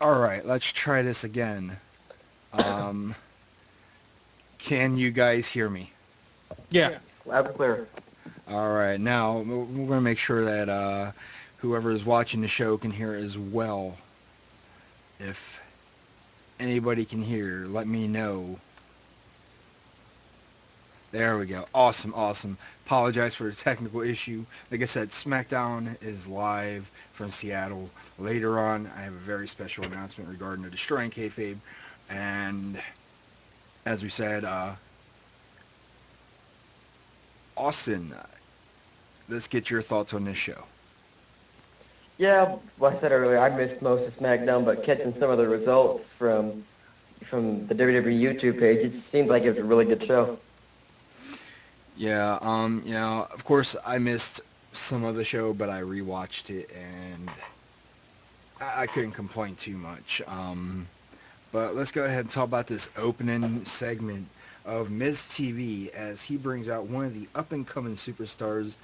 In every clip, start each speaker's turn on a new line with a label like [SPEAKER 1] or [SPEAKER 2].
[SPEAKER 1] All right, let's try this again. Um, can you guys hear me?
[SPEAKER 2] Yeah.
[SPEAKER 3] Yeah, loud and clear.
[SPEAKER 1] All right, now we're going to make sure that whoever is watching the show can hear as well. If anybody can hear, let me know. There we go. Awesome, awesome. Apologize for the technical issue. Like I said, SmackDown is live from Seattle. Later on, I have a very special announcement regarding the Destroying Kayfabe. And as we said, Austin, let's get your thoughts on this show.
[SPEAKER 3] Yeah, like I said earlier, I missed most of SmackDown, but catching some of the results from the WWE YouTube page, it seemed like it was a really good show.
[SPEAKER 1] Yeah, of course I missed some of the show, but I rewatched it and I couldn't complain too much. But let's go ahead and talk about this opening segment of Miz TV as he brings out one of the up and coming superstars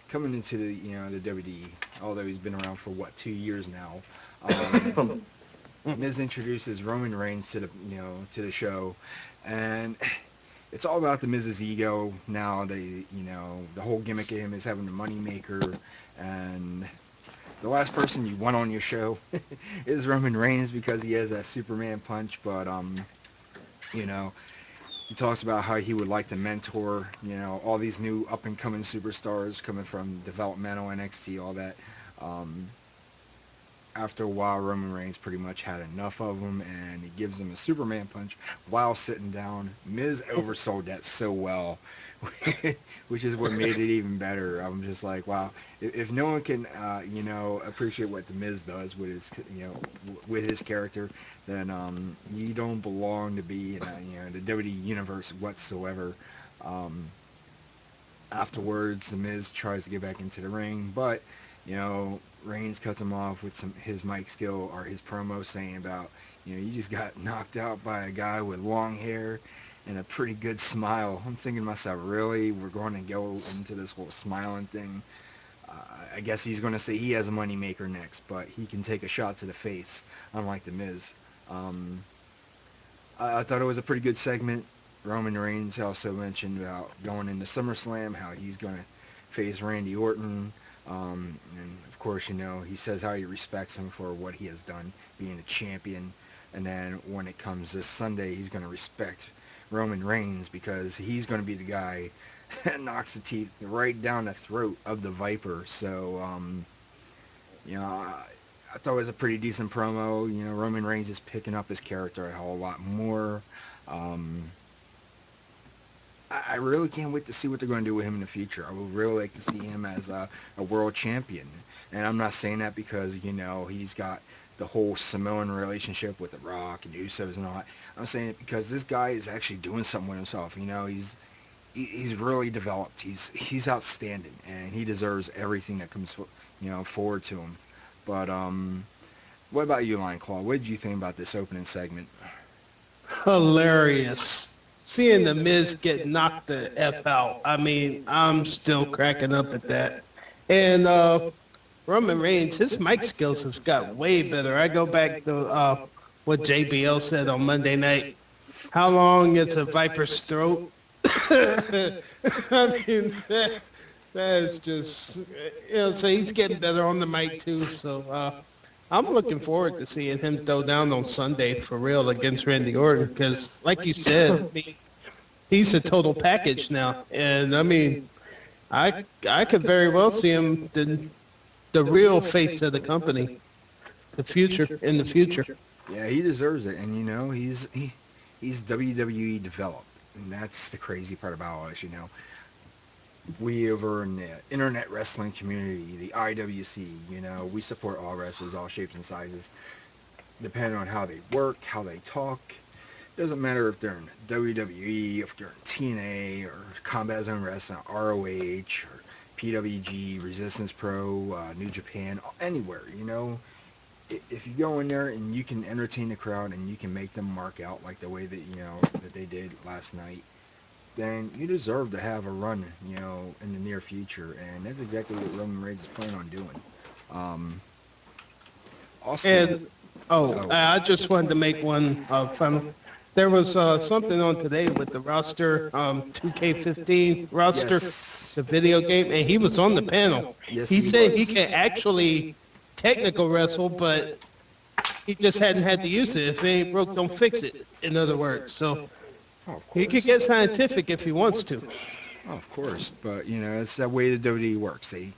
[SPEAKER 1] coming into the WWE. Although he's been around for what 2 years now. Um, Miz introduces Roman Reigns to the show, and it's all about the Miz's ego now. The whole gimmick of him is having the money maker, and the last person you want on your show is Roman Reigns because he has that Superman punch. But you know, he talks about how he would like to mentor, all these new up and coming superstars coming from developmental NXT, all that. Um, After a while, Roman Reigns pretty much had enough of him, and he gives him a Superman punch while sitting down. Miz oversold that so well, which is what made it even better. I'm just like, wow, if no one can, appreciate what the Miz does with with his character, then you don't belong to be in the WWE universe whatsoever. Um, Afterwards, the Miz tries to get back into the ring, but Reigns cuts him off with his mic skill or his promo saying about you just got knocked out by a guy with long hair and a pretty good smile. I'm thinking to myself, really, we're going to go into this whole smiling thing. Uh, I guess he's going to say he has a moneymaker next, but he can take a shot to the face, unlike the Miz. Um, I thought it was a pretty good segment. Roman Reigns also mentioned about going into SummerSlam, how he's going to face Randy Orton. And of course, he says how he respects him for what he has done, being a champion. And then when it comes this Sunday, he's going to respect Roman Reigns because he's going to be the guy that knocks the teeth right down the throat of the Viper. So, I thought it was a pretty decent promo. Roman Reigns is picking up his character a whole lot more. Um, I really can't wait to see what they're going to do with him in the future. I would really like to see him as a world champion. And I'm not saying that because, he's got the whole Samoan relationship with The Rock and Usos and all that. I'm saying it because this guy is actually doing something with himself. He's really developed. He's outstanding, and he deserves everything that comes forward to him. But what about you, Lion Claw? What did you think about this opening segment?
[SPEAKER 2] Hilarious. Seeing the Miz get knocked the F out. I mean, I'm still cracking up at that. And Roman Reigns, his mic skills have got way better. I go back to what JBL said on Monday night. How long is a viper's throat? I mean, that is just, so he's getting better on the mic too. So I'm looking forward to seeing him throw down on Sunday for real against Randy Orton because, like you said, I mean, he's a total package now. And I mean, I could very well see him the real face of the company, the future in the future.
[SPEAKER 1] Yeah, he deserves it, and he's WWE developed, and that's the crazy part about all this. We over in the internet wrestling community, the IWC, we support all wrestlers, all shapes and sizes, depending on how they work, how they talk. Doesn't matter if they're in WWE, if they're in TNA, or Combat Zone Wrestling, ROH, or PWG, Resistance Pro, New Japan, anywhere, if you go in there and you can entertain the crowd and you can make them mark out like the way that they did last night, then you deserve to have a run, in the near future, and that's exactly what Roman Reigns is planning on doing. Um,
[SPEAKER 2] And
[SPEAKER 1] Austin,
[SPEAKER 2] Oh,
[SPEAKER 1] Oh,
[SPEAKER 2] I just wanted to make one final. There was something on today with the roster, 2K15 roster,
[SPEAKER 1] yes.
[SPEAKER 2] the video game, and he was on the panel.
[SPEAKER 1] Yes,
[SPEAKER 2] He
[SPEAKER 1] he
[SPEAKER 2] said he
[SPEAKER 1] was.
[SPEAKER 2] can actually technical wrestle, but he just hadn't had to use it. If it ain't broke, don't fix it. In other words, so
[SPEAKER 1] Oh, of
[SPEAKER 2] he could
[SPEAKER 1] course.
[SPEAKER 2] get scientific if he wants to.
[SPEAKER 1] Oh, of course. But, it's that way the WWE works. They,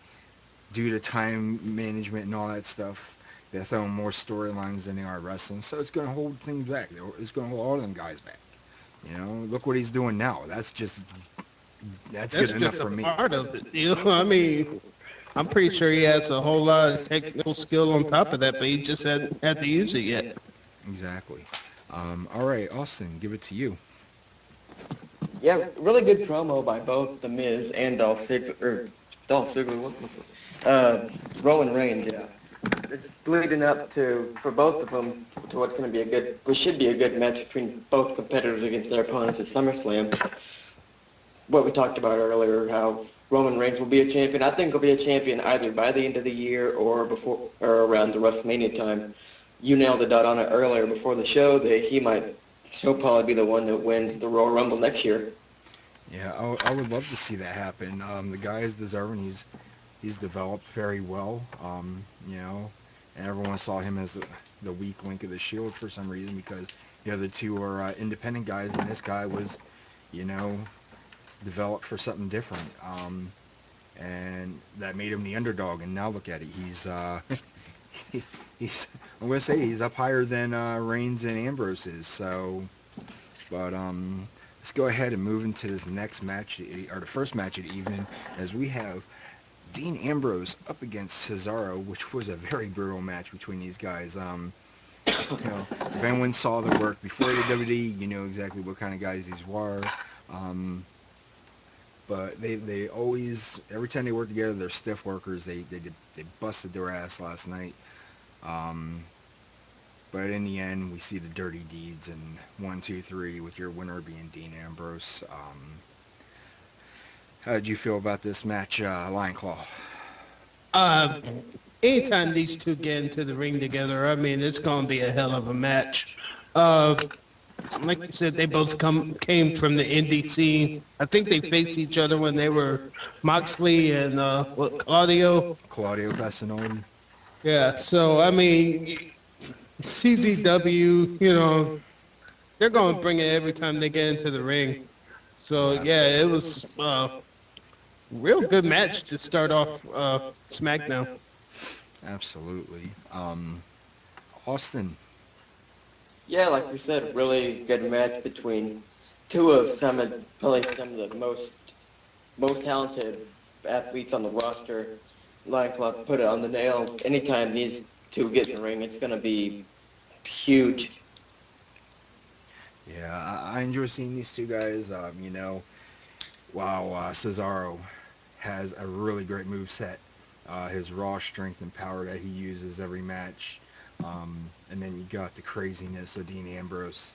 [SPEAKER 1] due to time management and all that stuff, they're throwing more storylines than they are wrestling. So it's going to hold things back. It's going to hold all them guys back. Look what he's doing now. That's good
[SPEAKER 2] That's
[SPEAKER 1] enough
[SPEAKER 2] just a
[SPEAKER 1] for me.
[SPEAKER 2] part of it. I mean, I'm pretty sure he has a whole lot of technical skill on top of that, but he just hadn't had to use it yet.
[SPEAKER 1] Exactly. All right, Austin, give it to you.
[SPEAKER 3] Yeah, really good promo by both The Miz and Dolph Ziggler, Roman Reigns, yeah. It's leading up to, for both of them, to what's going to be what should be a good match between both competitors against their opponents at SummerSlam. What we talked about earlier, how Roman Reigns will be a champion. I think he'll be a champion either by the end of the year or before, or around the WrestleMania time. You nailed it out on it earlier before the show that he'll probably be the one that wins the Royal Rumble next year.
[SPEAKER 1] Yeah, I would love to see that happen. The guy is deserving. He's developed very well. And everyone saw him as the weak link of the Shield for some reason because the other two are independent guys, and this guy was, you know, developed for something different. And that made him the underdog. And now look at it. He, he's I'm gonna say he's up higher than Reigns and Ambrose is. So, but let's go ahead and move into this next match, or the first match of the evening, as we have Dean Ambrose up against Cesaro, which was a very brutal match between these guys. If anyone saw the work before the WWE, you know exactly what kind of guys these were. Um, but they always, every time they work together, they're stiff workers. They busted their ass last night. Um, but in the end, we see the dirty deeds and 1, 2, 3, with your winner being Dean Ambrose. How did you feel about this match, Lion Claw?
[SPEAKER 2] Uh, Anytime these two get into the ring together, I mean, it's going to be a hell of a match. Uh, like you said, they both came from the indie scene. I think they faced each other when they were Moxley and Claudio.
[SPEAKER 1] Claudio Castagnoli.
[SPEAKER 2] Yeah, so I mean, CZW, they're going to bring it every time they get into the ring.
[SPEAKER 1] Oh,
[SPEAKER 2] So yeah, it
[SPEAKER 1] absolutely.
[SPEAKER 2] was real good match to start off SmackDown.
[SPEAKER 1] Absolutely. Austin.
[SPEAKER 3] Yeah, like we said, really good match between probably some of the most talented athletes on the roster. Lion Club put it on the nail. Anytime these two get in the ring, it's going to be huge.
[SPEAKER 1] Yeah, I enjoy seeing these two guys. Wow, Cesaro has a really great move set. His raw strength and power that he uses every match. And then you got the craziness of Dean Ambrose.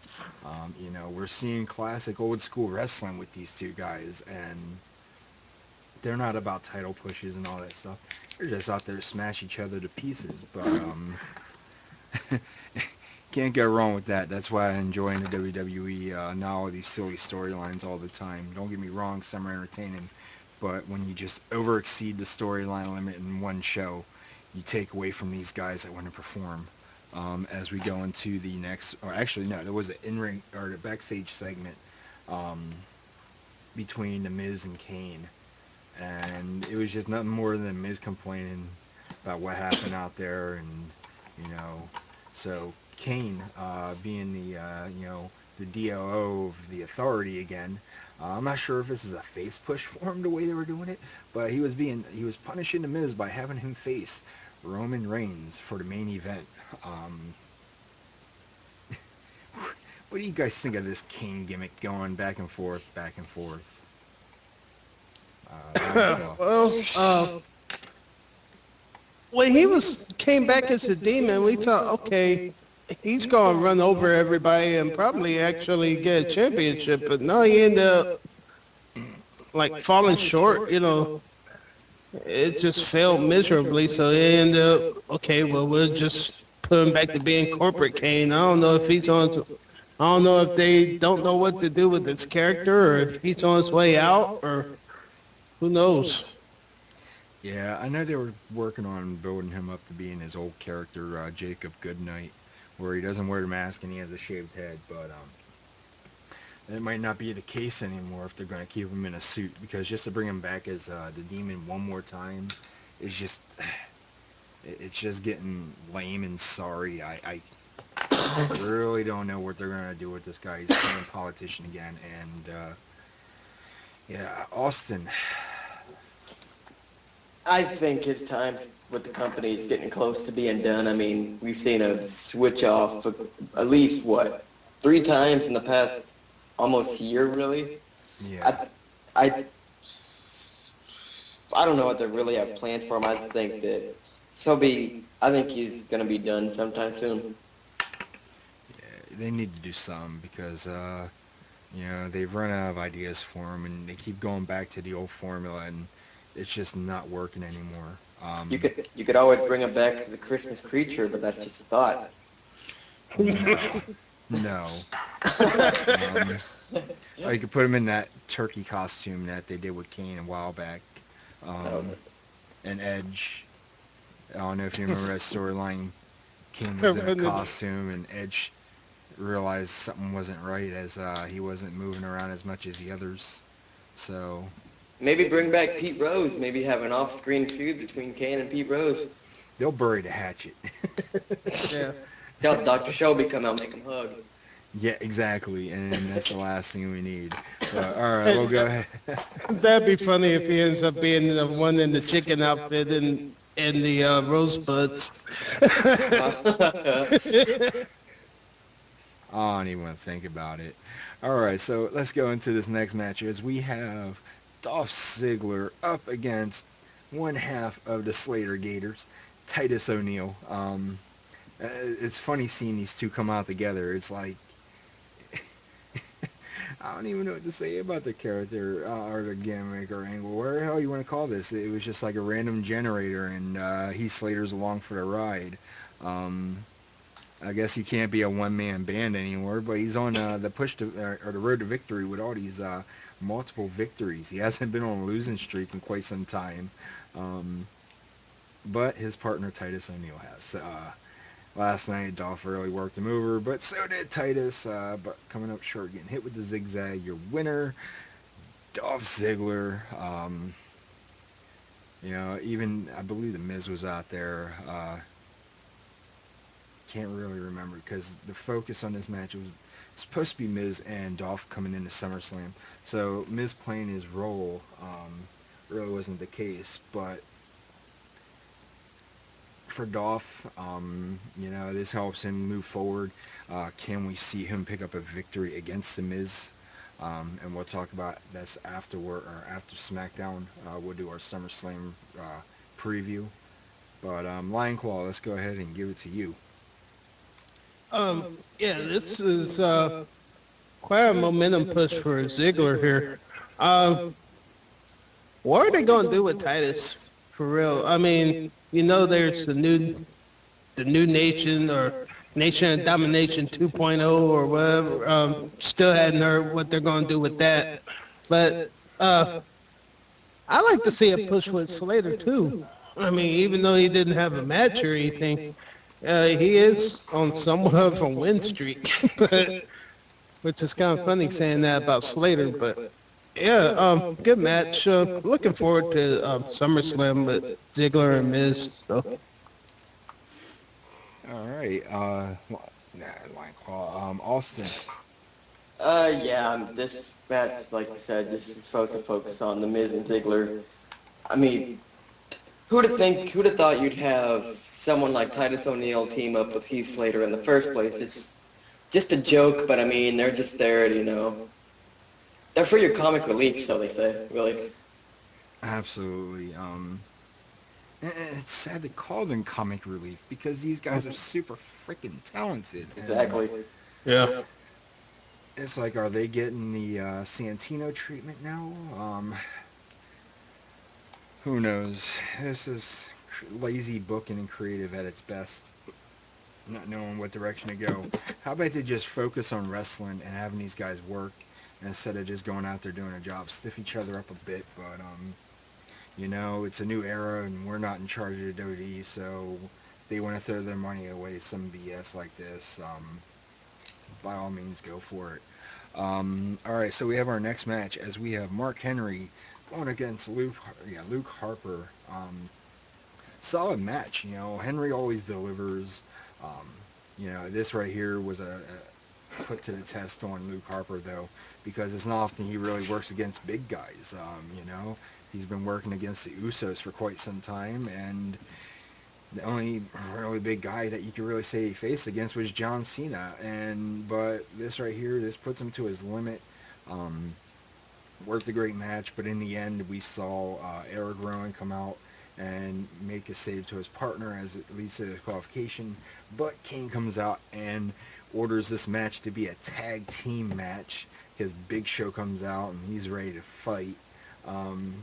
[SPEAKER 1] We're seeing classic old school wrestling with these two guys, and they're not about title pushes and all that stuff. They're just out there to smash each other to pieces. But can't go wrong with that. That's why I enjoy in the WWE now all these silly storylines all the time. Don't get me wrong, some are entertaining, but when you just over exceed the storyline limit in one show, you take away from these guys that want to perform. As we go into the next, or actually no, there was an in-ring or the backstage segment um, between the Miz and Kane, and it was just nothing more than Miz complaining about what happened out there, and you know, so Kane, being the DOO of the Authority again. I'm not sure if this is a face push for him the way they were doing it, but he was punishing the Miz by having him face Roman Reigns for the main event. Um, what do you guys think of this Kane gimmick going back and forth, back and forth? Lion Claw.
[SPEAKER 2] Well, when he came back as a demon, we thought, okay, he's gonna run over everybody and probably actually get a championship. But no, he ended up like falling short. It just failed miserably. So they ended up, okay, well, we'll just put him back to being corporate Kane. I don't know if he's on. I don't know if they don't know what to do with his character, or if he's on his way out, or who knows.
[SPEAKER 1] Yeah, I know they were working on building him up to being his old character, Jacob Goodnight, where he doesn't wear the mask and he has a shaved head, but it might not be the case anymore if they're going to keep him in a suit, because just to bring him back as the demon one more time is just it's just getting lame and sorry. I really don't know what they're going to do with this guy. He's playing politician again, and yeah, Austin.
[SPEAKER 3] I think his time with the company is getting close to being done. I mean, we've seen a switch off for at least, what, 3 times in the past almost year, really?
[SPEAKER 1] Yeah.
[SPEAKER 3] I, I, I don't know what they really have planned for him. I just think that I think he's going to be done sometime soon.
[SPEAKER 1] Yeah, they need to do some because they've run out of ideas for him, and they keep going back to the old formula, and it's just not working anymore.
[SPEAKER 3] You could always bring him back to the Christmas creature, but that's just a thought.
[SPEAKER 1] No, no. Um, or you could put him in that turkey costume that they did with Kane a while back,
[SPEAKER 3] Um,
[SPEAKER 1] um, and Edge. I don't know if you remember that storyline. Kane was in a
[SPEAKER 2] And
[SPEAKER 1] costume, and Edge realized something wasn't right as he wasn't moving around as much as the others. So
[SPEAKER 3] Maybe bring back Pete Rose. Maybe have an off-screen feud between Kane and Pete Rose.
[SPEAKER 1] they'll bury the hatchet.
[SPEAKER 2] yeah,
[SPEAKER 3] Tell Dr. Shelby come out, make him hug.
[SPEAKER 1] Yeah, exactly, and that's the last thing we need. But all right, we'll go ahead.
[SPEAKER 2] that'd be funny if he ends up being the one in the chicken outfit and the rosebuds.
[SPEAKER 1] I don't even want to think about it. All right, so let's go into this next match as we have Dolph Ziggler up against one half of the Slater Gators, Titus O'Neil. It's funny seeing these two come out together. It's like I don't even know what to say about the character or the gimmick or angle, whatever the hell you want to call this. It was just like a random generator, and Heath Slater's along for the ride. Um, I guess he can't be a one-man band anymore, but he's on the push to or the road to victory with all these multiple victories. He hasn't been on a losing streak in quite some time, um, but his partner Titus O'Neil has. Last night, Dolph really worked him over, but so did Titus. But coming up short, getting hit with the zigzag. Your winner, Dolph Ziggler. Even I believe the Miz was out there. Can't really remember because the focus on this match was supposed to be Miz and Dolph coming into SummerSlam. So Miz playing his role really wasn't the case. But for Dolph, this helps him move forward. Can we see him pick up a victory against the Miz? And we'll talk about this afterward or after SmackDown. We'll do our SummerSlam preview. But Lion Claw, let's go ahead and give it to you.
[SPEAKER 2] yeah, this is quite a momentum push for Ziggler here. Um, what are they going to do with Titus? For real, I mean, there's the new nation or Nation of Domination 2.0 or whatever. Still hadn't heard what they're going to do with that, but I like to see a push with Slater too. I mean, even though he didn't have a match or anything, he is on somewhat of a win streak, but which is kind of funny saying that about Slater. But yeah, good match. Looking forward to SummerSlam with Ziggler and Miz. So.
[SPEAKER 1] All right. Lion Claw. Austin.
[SPEAKER 3] Yeah, this match, like you said, just is supposed to focus on the Miz and Ziggler. I mean, who'd have thought you'd have someone like Titus O'Neil team up with Heath Slater in the first place? It's just a joke, but I mean, they're just there, they're for your comic relief, so they say, really.
[SPEAKER 1] Absolutely. It's sad to call them comic relief because these guys are super freaking talented. And
[SPEAKER 3] Exactly.
[SPEAKER 2] Yeah.
[SPEAKER 1] it's like, are they getting the Santino treatment now? Who knows? This is lazy booking and creative at its best. not knowing what direction to go. How about they just focus on wrestling and having these guys work instead of just going out there doing a job, stiff each other up a bit. But it's a new era and we're not in charge of the WWE, so if they want to throw their money away some BS like this, by all means, go for it. All right, so we have our next match as we have Mark Henry going against Luke Harper. Solid match. Henry always delivers. Um, this right here was a put to the test on Luke Harper though, because it's not often he really works against big guys. He's been working against the Usos for quite some time, and the only really big guy that you could really say he faced against was John Cena. But this right here, this puts him to his limit. Um, Worked a great match, but in the end, we saw Eric Rowan come out and make a save to his partner as it leads to the qualification. But Kane comes out and orders this match to be a tag team match because Big Show comes out and he's ready to fight. Um,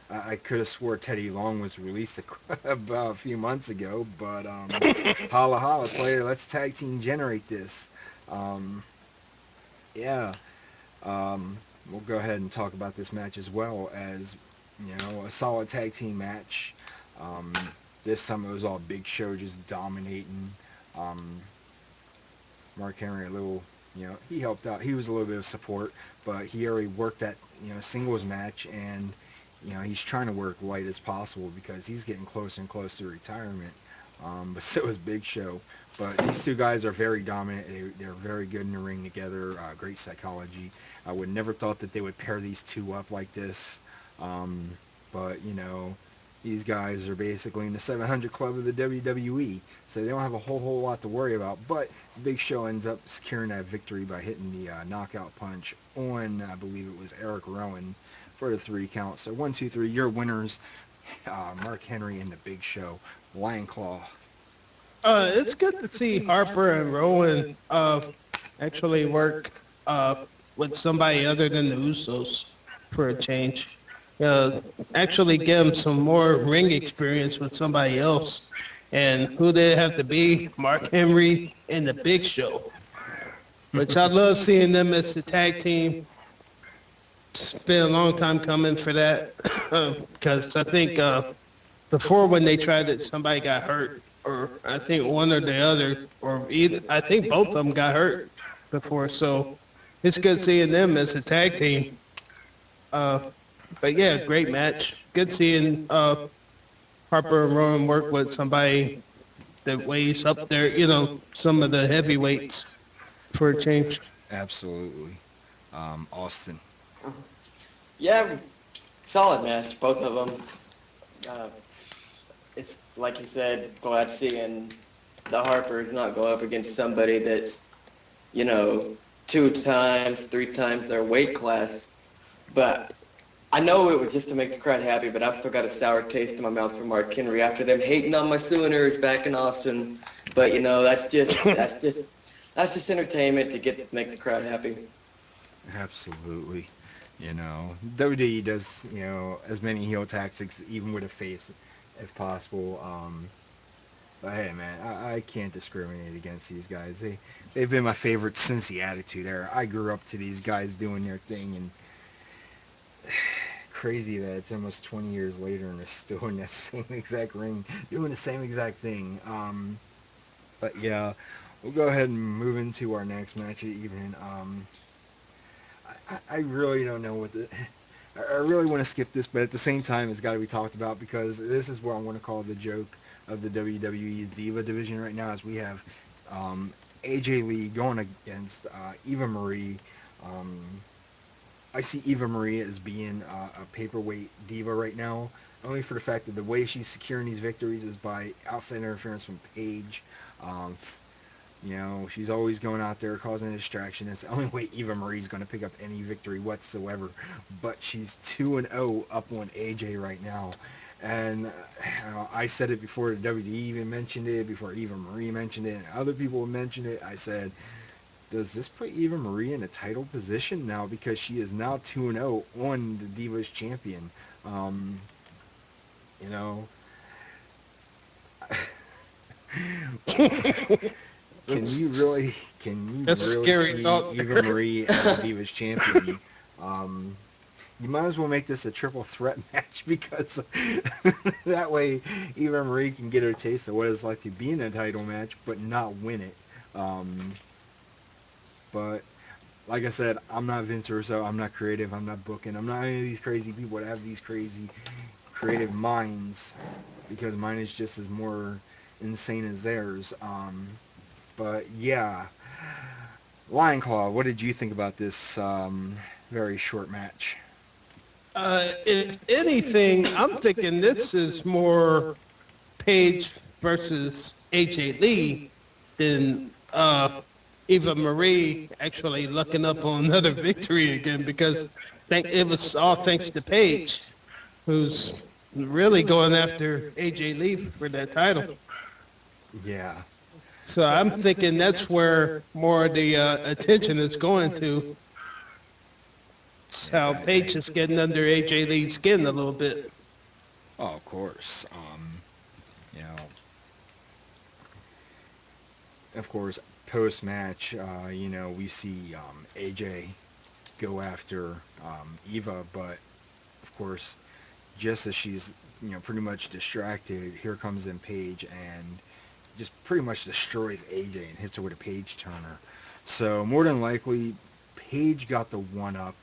[SPEAKER 1] I could have swore Teddy Long was released about a few months ago, but holla holla player, let's tag team generate this. Um, yeah, um, we'll go ahead and talk about this match as well as a solid tag team match. Um, this time it was all Big Show just dominating. Um, Mark Henry a little, he helped out. He was a little bit of support, but he already worked that singles match, and he's trying to work light as possible because he's getting closer and closer to retirement. But so is Big Show. But these two guys are very dominant. They're very good in the ring together. Great psychology. I would never thought that they would pair these two up like this. Um, but these guys are basically in the 700 club of the WWE, so they don't have a whole lot to worry about. But Big Show ends up securing that victory by hitting the knockout punch on, I believe it was Eric Rowan, for the 3 count. So 1, 2, 3, your winners, Mark Henry and the Big Show. Lion Claw.
[SPEAKER 2] It's good to see Harper and Rowan actually work with somebody other than the Usos for a change. Uh, Actually give them some more ring experience with somebody else. And who they have to be? Mark Henry and the Big Show. Which I love seeing them as the tag team. It's been a long time coming for that. Because I think before when they tried it, somebody got hurt, or I think one or the other, or either. I think both of them got hurt before. So it's good seeing them as a tag team. Uh, but yeah, great match. Good seeing Harper and Rowan work with somebody that weighs up there. Some of the heavyweights for a change.
[SPEAKER 1] Absolutely. Austin.
[SPEAKER 3] Yeah, solid match, both of them. Uh, it's like you said, glad seeing the Harpers not go up against somebody that's, you know, 2 times, 3 times their weight class. But I know it was just to make the crowd happy, but I've still got a sour taste in my mouth for Mark Henry after them hating on my Sooners back in Austin. But that's just entertainment to make the crowd happy.
[SPEAKER 1] Absolutely. WWE does, as many heel tactics, even with a face, if possible. But hey, man, I can't discriminate against these guys. They've been my favorites since the Attitude Era. I grew up to these guys doing their thing, and crazy that it's almost 20 years later and they're still in that same exact ring, doing the same exact thing. But yeah, we'll go ahead and move into our next match of the evening. I really don't know what the. I really want to skip this, but at the same time, it's got to be talked about because this is what I want to call the joke of the WWE's Diva division right now. As we have um, AJ Lee going against Eva Marie. Um, I see Eva Marie as being a paperweight diva right now, only for the fact that the way she's securing these victories is by outside interference from Paige. Um, she's always going out there causing a distraction. It's the only way Eva Marie's going to pick up any victory whatsoever. But she's 2-0 up on AJ right now. And I said it before the WWE even mentioned it, before Eva Marie mentioned it, and other people mentioned it. I said, does this put Eva Marie in a title position now because she is now 2-0 on the Divas champion? Um, you know, Can you
[SPEAKER 2] That's
[SPEAKER 1] really, can you
[SPEAKER 2] that's a
[SPEAKER 1] really
[SPEAKER 2] scary
[SPEAKER 1] see
[SPEAKER 2] thought
[SPEAKER 1] Eva
[SPEAKER 2] there.
[SPEAKER 1] Marie as the Divas champion? Um, you might as well make this a triple threat match because that way Eva Marie can get her taste of what it's like to be in a title match but not win it. Um, but like I said, I'm not Vince Russo. I'm not creative. I'm not booking. I'm not any of these crazy people that have these crazy creative minds because mine is just as more insane as theirs. But yeah, Lion Claw, what did you think about this very short match?
[SPEAKER 2] If anything, I'm thinking this is more Paige versus AJ Lee than Eva Marie actually looking up on another victory again because it was all thanks to Paige, who's really going after AJ Lee for that title.
[SPEAKER 1] Yeah,
[SPEAKER 2] So I'm thinking that's where more of the attention is going to. It's
[SPEAKER 1] yeah,
[SPEAKER 2] how Paige is getting under AJ Lee's skin a little bit.
[SPEAKER 1] oh, of course. You know, of course, post match, we see AJ go after Eva, but of course, just as she's pretty much distracted, here comes in Paige and just pretty much destroys AJ and hits her with a Paige turner. So more than likely, Paige got the one up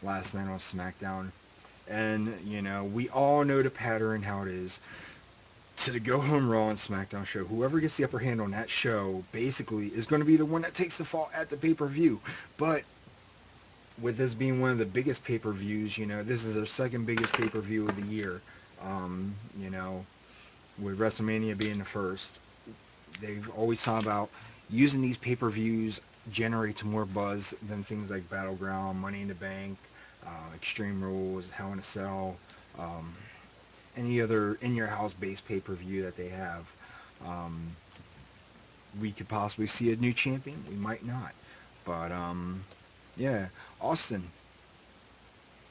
[SPEAKER 1] last night on SmackDown, and we all know the pattern how it is. To the Go Home Raw and SmackDown show, whoever gets the upper hand on that show basically is going to be the one that takes the fall at the pay-per-view. But with this being one of the biggest pay-per-views, this is their second biggest pay-per-view of the year. Um, you know, with WrestleMania being the first, they've always talked about using these pay-per-views generates more buzz than things like Battleground, Money in the Bank, Extreme Rules, Hell in a Cell, um, any other in-your-house based pay-per-view that they have. Um, we could possibly see a new champion. We might not. But, yeah. Austin.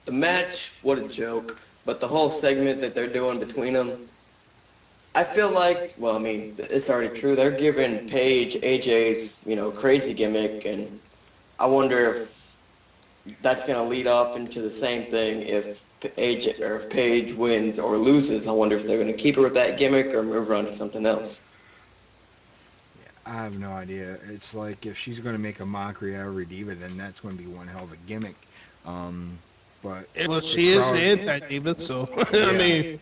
[SPEAKER 3] The match, what a joke. But the whole segment that they're doing between them, I feel like, well, I mean, it's already true. They're giving Paige AJ's, crazy gimmick, and I wonder if that's going to lead off into the same thing if AJ or if Paige wins or loses. I wonder if they're going to keep her with that gimmick or move her on to something else.
[SPEAKER 1] I have no idea. It's like if she's going to make a mockery out of Rediva, then that's going to be one hell of a gimmick. Um, but
[SPEAKER 2] Well,
[SPEAKER 1] the
[SPEAKER 2] she is the
[SPEAKER 1] crowd,
[SPEAKER 2] anti-diva, so I
[SPEAKER 1] yeah.
[SPEAKER 2] mean,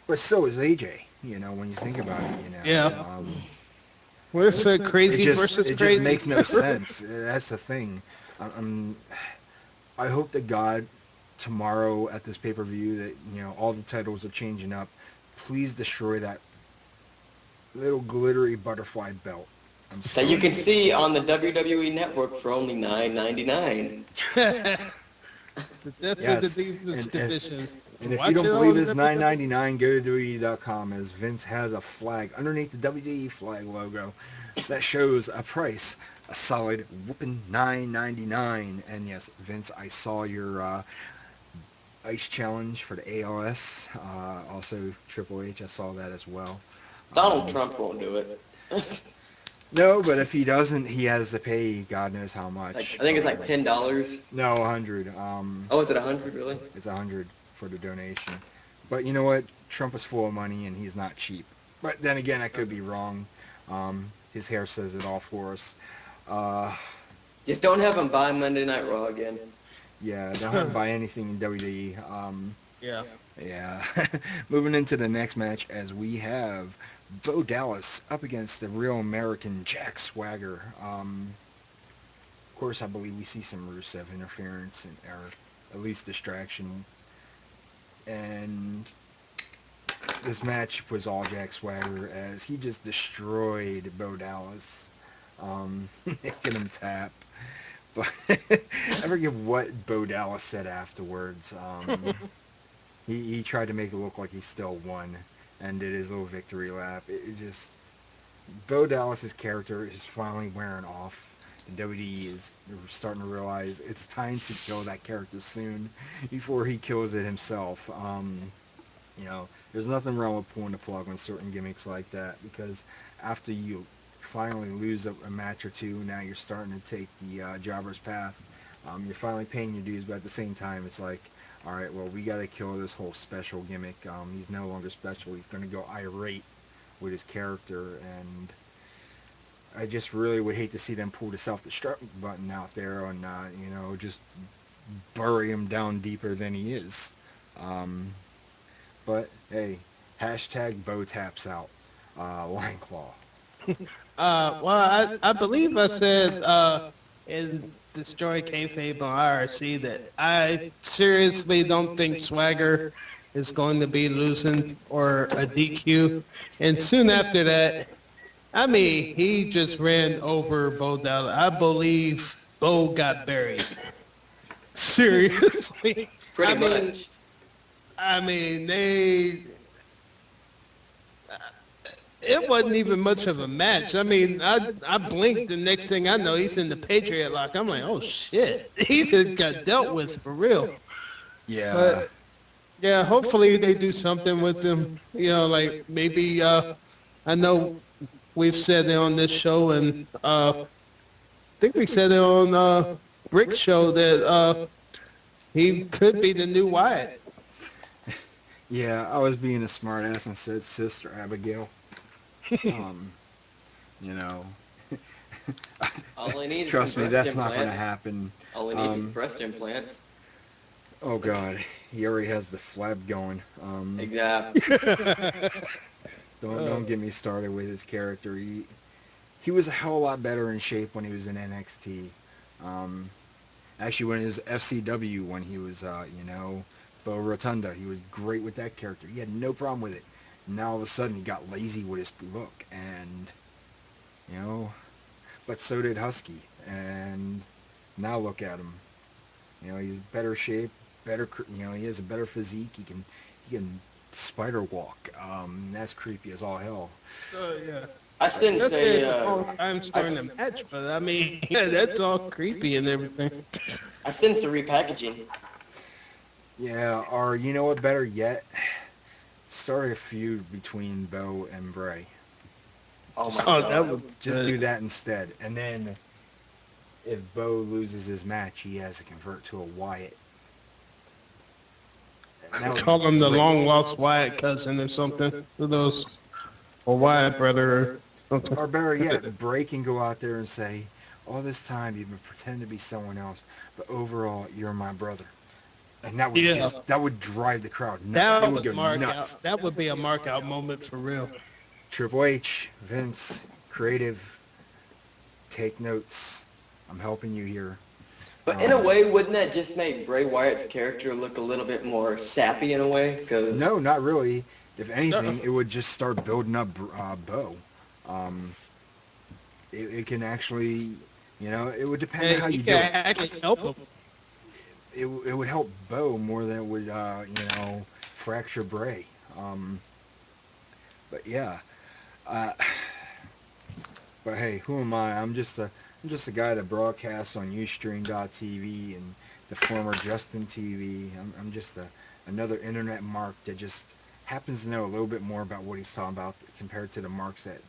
[SPEAKER 1] But so is AJ. When you think about it,
[SPEAKER 2] yeah. What's a
[SPEAKER 1] it
[SPEAKER 2] crazy
[SPEAKER 1] just
[SPEAKER 2] versus
[SPEAKER 1] it just
[SPEAKER 2] crazy?
[SPEAKER 1] makes no sense. That's the thing. I'm, I hope to God tomorrow at this pay per view that all the titles are changing up. Please destroy that little glittery butterfly belt. I'm
[SPEAKER 3] That you can
[SPEAKER 1] sorry.
[SPEAKER 3] see on the WWE Network for only $9.99.
[SPEAKER 2] The death of the
[SPEAKER 1] Yes,
[SPEAKER 2] Divas
[SPEAKER 1] and if
[SPEAKER 2] division.
[SPEAKER 1] and if you
[SPEAKER 2] Watch
[SPEAKER 1] don't
[SPEAKER 2] it
[SPEAKER 1] believe
[SPEAKER 2] on
[SPEAKER 1] it's
[SPEAKER 2] WWE.
[SPEAKER 1] $9.99, go to WWE.com as Vince has a flag underneath the WWE flag logo that shows a price, a solid whooping $9.99. And yes, Vince, I saw your ice challenge for the ALS. Also Triple H, I saw that as well.
[SPEAKER 3] Donald
[SPEAKER 1] Um,
[SPEAKER 3] Trump won't do it.
[SPEAKER 1] no, but if he doesn't, he has to pay God knows how
[SPEAKER 3] Like
[SPEAKER 1] much.
[SPEAKER 3] I think it's like $10.
[SPEAKER 1] No, 100.
[SPEAKER 3] Oh, is it 100 really?
[SPEAKER 1] It's 100 for the donation. But you know what? Trump is full of money and he's not cheap. But then again, I could be wrong. His hair says it all for us. Uh,
[SPEAKER 3] Just don't have him buy Monday Night Raw again.
[SPEAKER 1] yeah, don't have to buy anything in WWE.
[SPEAKER 2] Yeah.
[SPEAKER 1] Yeah. Moving into the next match as we have Bo Dallas up against the real American Jack Swagger. Of course, I believe we see some Rusev interference or at least distraction. And this match was all Jack Swagger as he just destroyed Bo Dallas, making him tap. But I forget what Bo Dallas said afterwards. He tried to make it look like he still won and did his little victory lap. It just Bo Dallas's character is finally wearing off. And WWE is starting to realize it's time to kill that character soon before he kills it himself. You know, there's nothing wrong with pulling the plug on certain gimmicks like that, because after you finally lose a match or two, now you're starting to take the jobber's path. You're finally paying your dues, but at the same time, it's like, all right, well, we got to kill this whole special gimmick. He's no longer special. He's going to go irate with his character, and I just really would hate to see them pull the self-destruct button out there and, just bury him down deeper than he is. Um, but hey, hashtag Bo taps out, Line
[SPEAKER 2] Well, I believe I said in Destroying Kayfabe on IRC that I seriously don't think Swagger is going to be losing or a DQ. And soon after that, I mean, he just ran over Bo Dallas. I believe Bo got buried. Seriously.
[SPEAKER 3] Pretty
[SPEAKER 2] I mean,
[SPEAKER 3] much.
[SPEAKER 2] I mean, it wasn't even much of a match. I mean, I blinked, the next thing I know, he's in the Patriot lock. I'm like, oh shit, he just got dealt with for real.
[SPEAKER 1] Yeah.
[SPEAKER 2] But yeah, hopefully they do something with him. You know, like maybe I know we've said it on this show, and I think we said it on Brick Show that he could be the new Wyatt.
[SPEAKER 1] Yeah, I was being a smartass and said Sister Abigail. Um, you know,
[SPEAKER 3] All I need is some
[SPEAKER 1] trust me,
[SPEAKER 3] breast
[SPEAKER 1] that's not going to
[SPEAKER 3] implants.
[SPEAKER 1] happen.
[SPEAKER 3] All I need is
[SPEAKER 1] Um,
[SPEAKER 3] breast implants.
[SPEAKER 1] oh God, he already has the flab going.
[SPEAKER 3] Exactly.
[SPEAKER 1] Don't get me started with his character. He was a hell of a lot better in shape when he was in NXT. Um, actually, when his FCW, when he was, Bo Rotunda, he was great with that character. He had no problem with it. Now all of a sudden he got lazy with his look, and you know, but so did Husky. And now look at him. He's better shape, better. He has a better physique. He can spider walk. That's creepy as all hell.
[SPEAKER 2] Yeah.
[SPEAKER 3] I shouldn't
[SPEAKER 2] Just
[SPEAKER 3] say.
[SPEAKER 2] a long time
[SPEAKER 3] I,
[SPEAKER 2] during the match, but I mean, yeah, that's all creepy and everything.
[SPEAKER 3] I sense the repackaging.
[SPEAKER 1] Yeah, or you know what? Better yet, start a feud between Bo and Bray.
[SPEAKER 3] Oh my
[SPEAKER 1] Just
[SPEAKER 2] Oh, that
[SPEAKER 3] god.
[SPEAKER 2] would be
[SPEAKER 1] just do
[SPEAKER 2] good.
[SPEAKER 1] that instead, and then if Bo loses his match, he has to convert to a Wyatt, and that would be
[SPEAKER 2] Call him the
[SPEAKER 1] great.
[SPEAKER 2] long lost Wyatt cousin or something. For those, or Wyatt brother or something.
[SPEAKER 1] Or better yet, Bray can go out there and say, "All this time you've been pretending to be someone else, but overall you're my brother," and that would
[SPEAKER 2] Yeah,
[SPEAKER 1] drive the crowd nuts. They
[SPEAKER 2] that
[SPEAKER 1] would
[SPEAKER 2] would
[SPEAKER 1] go
[SPEAKER 2] mark
[SPEAKER 1] nuts.
[SPEAKER 2] out. That would be a mark out moment for real.
[SPEAKER 1] Triple H, Vince, creative, take notes. I'm helping you here.
[SPEAKER 3] But in a way, wouldn't that just make Bray Wyatt's character look a little bit more sappy in a way? Because
[SPEAKER 1] No, not really. If
[SPEAKER 2] No,
[SPEAKER 1] anything, it would just start building up Bo. Um, it can actually, it would depend on
[SPEAKER 2] and
[SPEAKER 1] how
[SPEAKER 2] he
[SPEAKER 1] you
[SPEAKER 2] can
[SPEAKER 1] do it.
[SPEAKER 2] actually help him.
[SPEAKER 1] It would help Bo more than it would, fracture Bray. Um, but yeah, uh, but hey, who am I? I'm just a guy that broadcasts on Ustream.tv and the former Justin TV. I'm just another internet mark that just happens to know a little bit more about what he's talking about compared to the marks that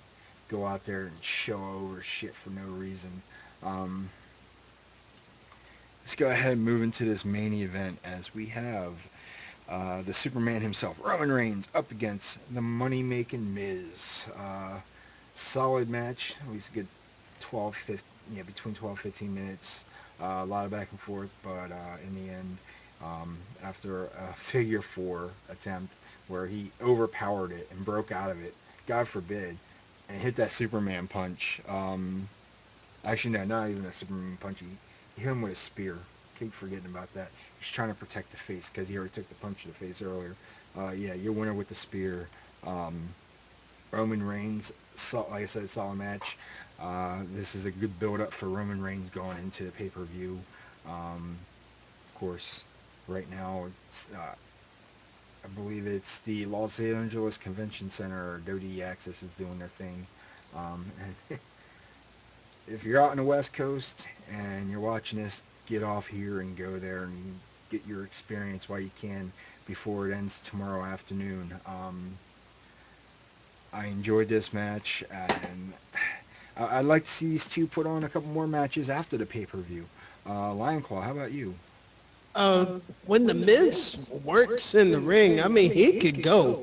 [SPEAKER 1] go out there and show over shit for no reason. Um, let's go ahead and move into this main event as we have the Superman himself, Roman Reigns, up against the money-making Miz. Solid match, at least a good 12, 15, yeah, between 12 15 minutes. A lot of back and forth, but in the end, after a figure four attempt where he overpowered it and broke out of it, God forbid, and hit that Superman punch. Actually, no, not even a Superman punch. He hit him with a spear. Keep forgetting about that. He's trying to protect the face because he already took the punch to the face earlier. Yeah, your winner with the spear. Um, Roman Reigns, like I said, solid match. This is a good build-up for Roman Reigns going into the pay-per-view. Of course, right now, I believe it's the Los Angeles Convention Center, or Dodie Access is doing their thing. And if you're out on the West Coast and you're watching this, get off here and go there and get your experience while you can before it ends tomorrow afternoon. I enjoyed this match, and I'd like to see these two put on a couple more matches after the pay-per-view. Lion Claw, how about you?
[SPEAKER 2] When the Miz works in the ring, I mean, he could go.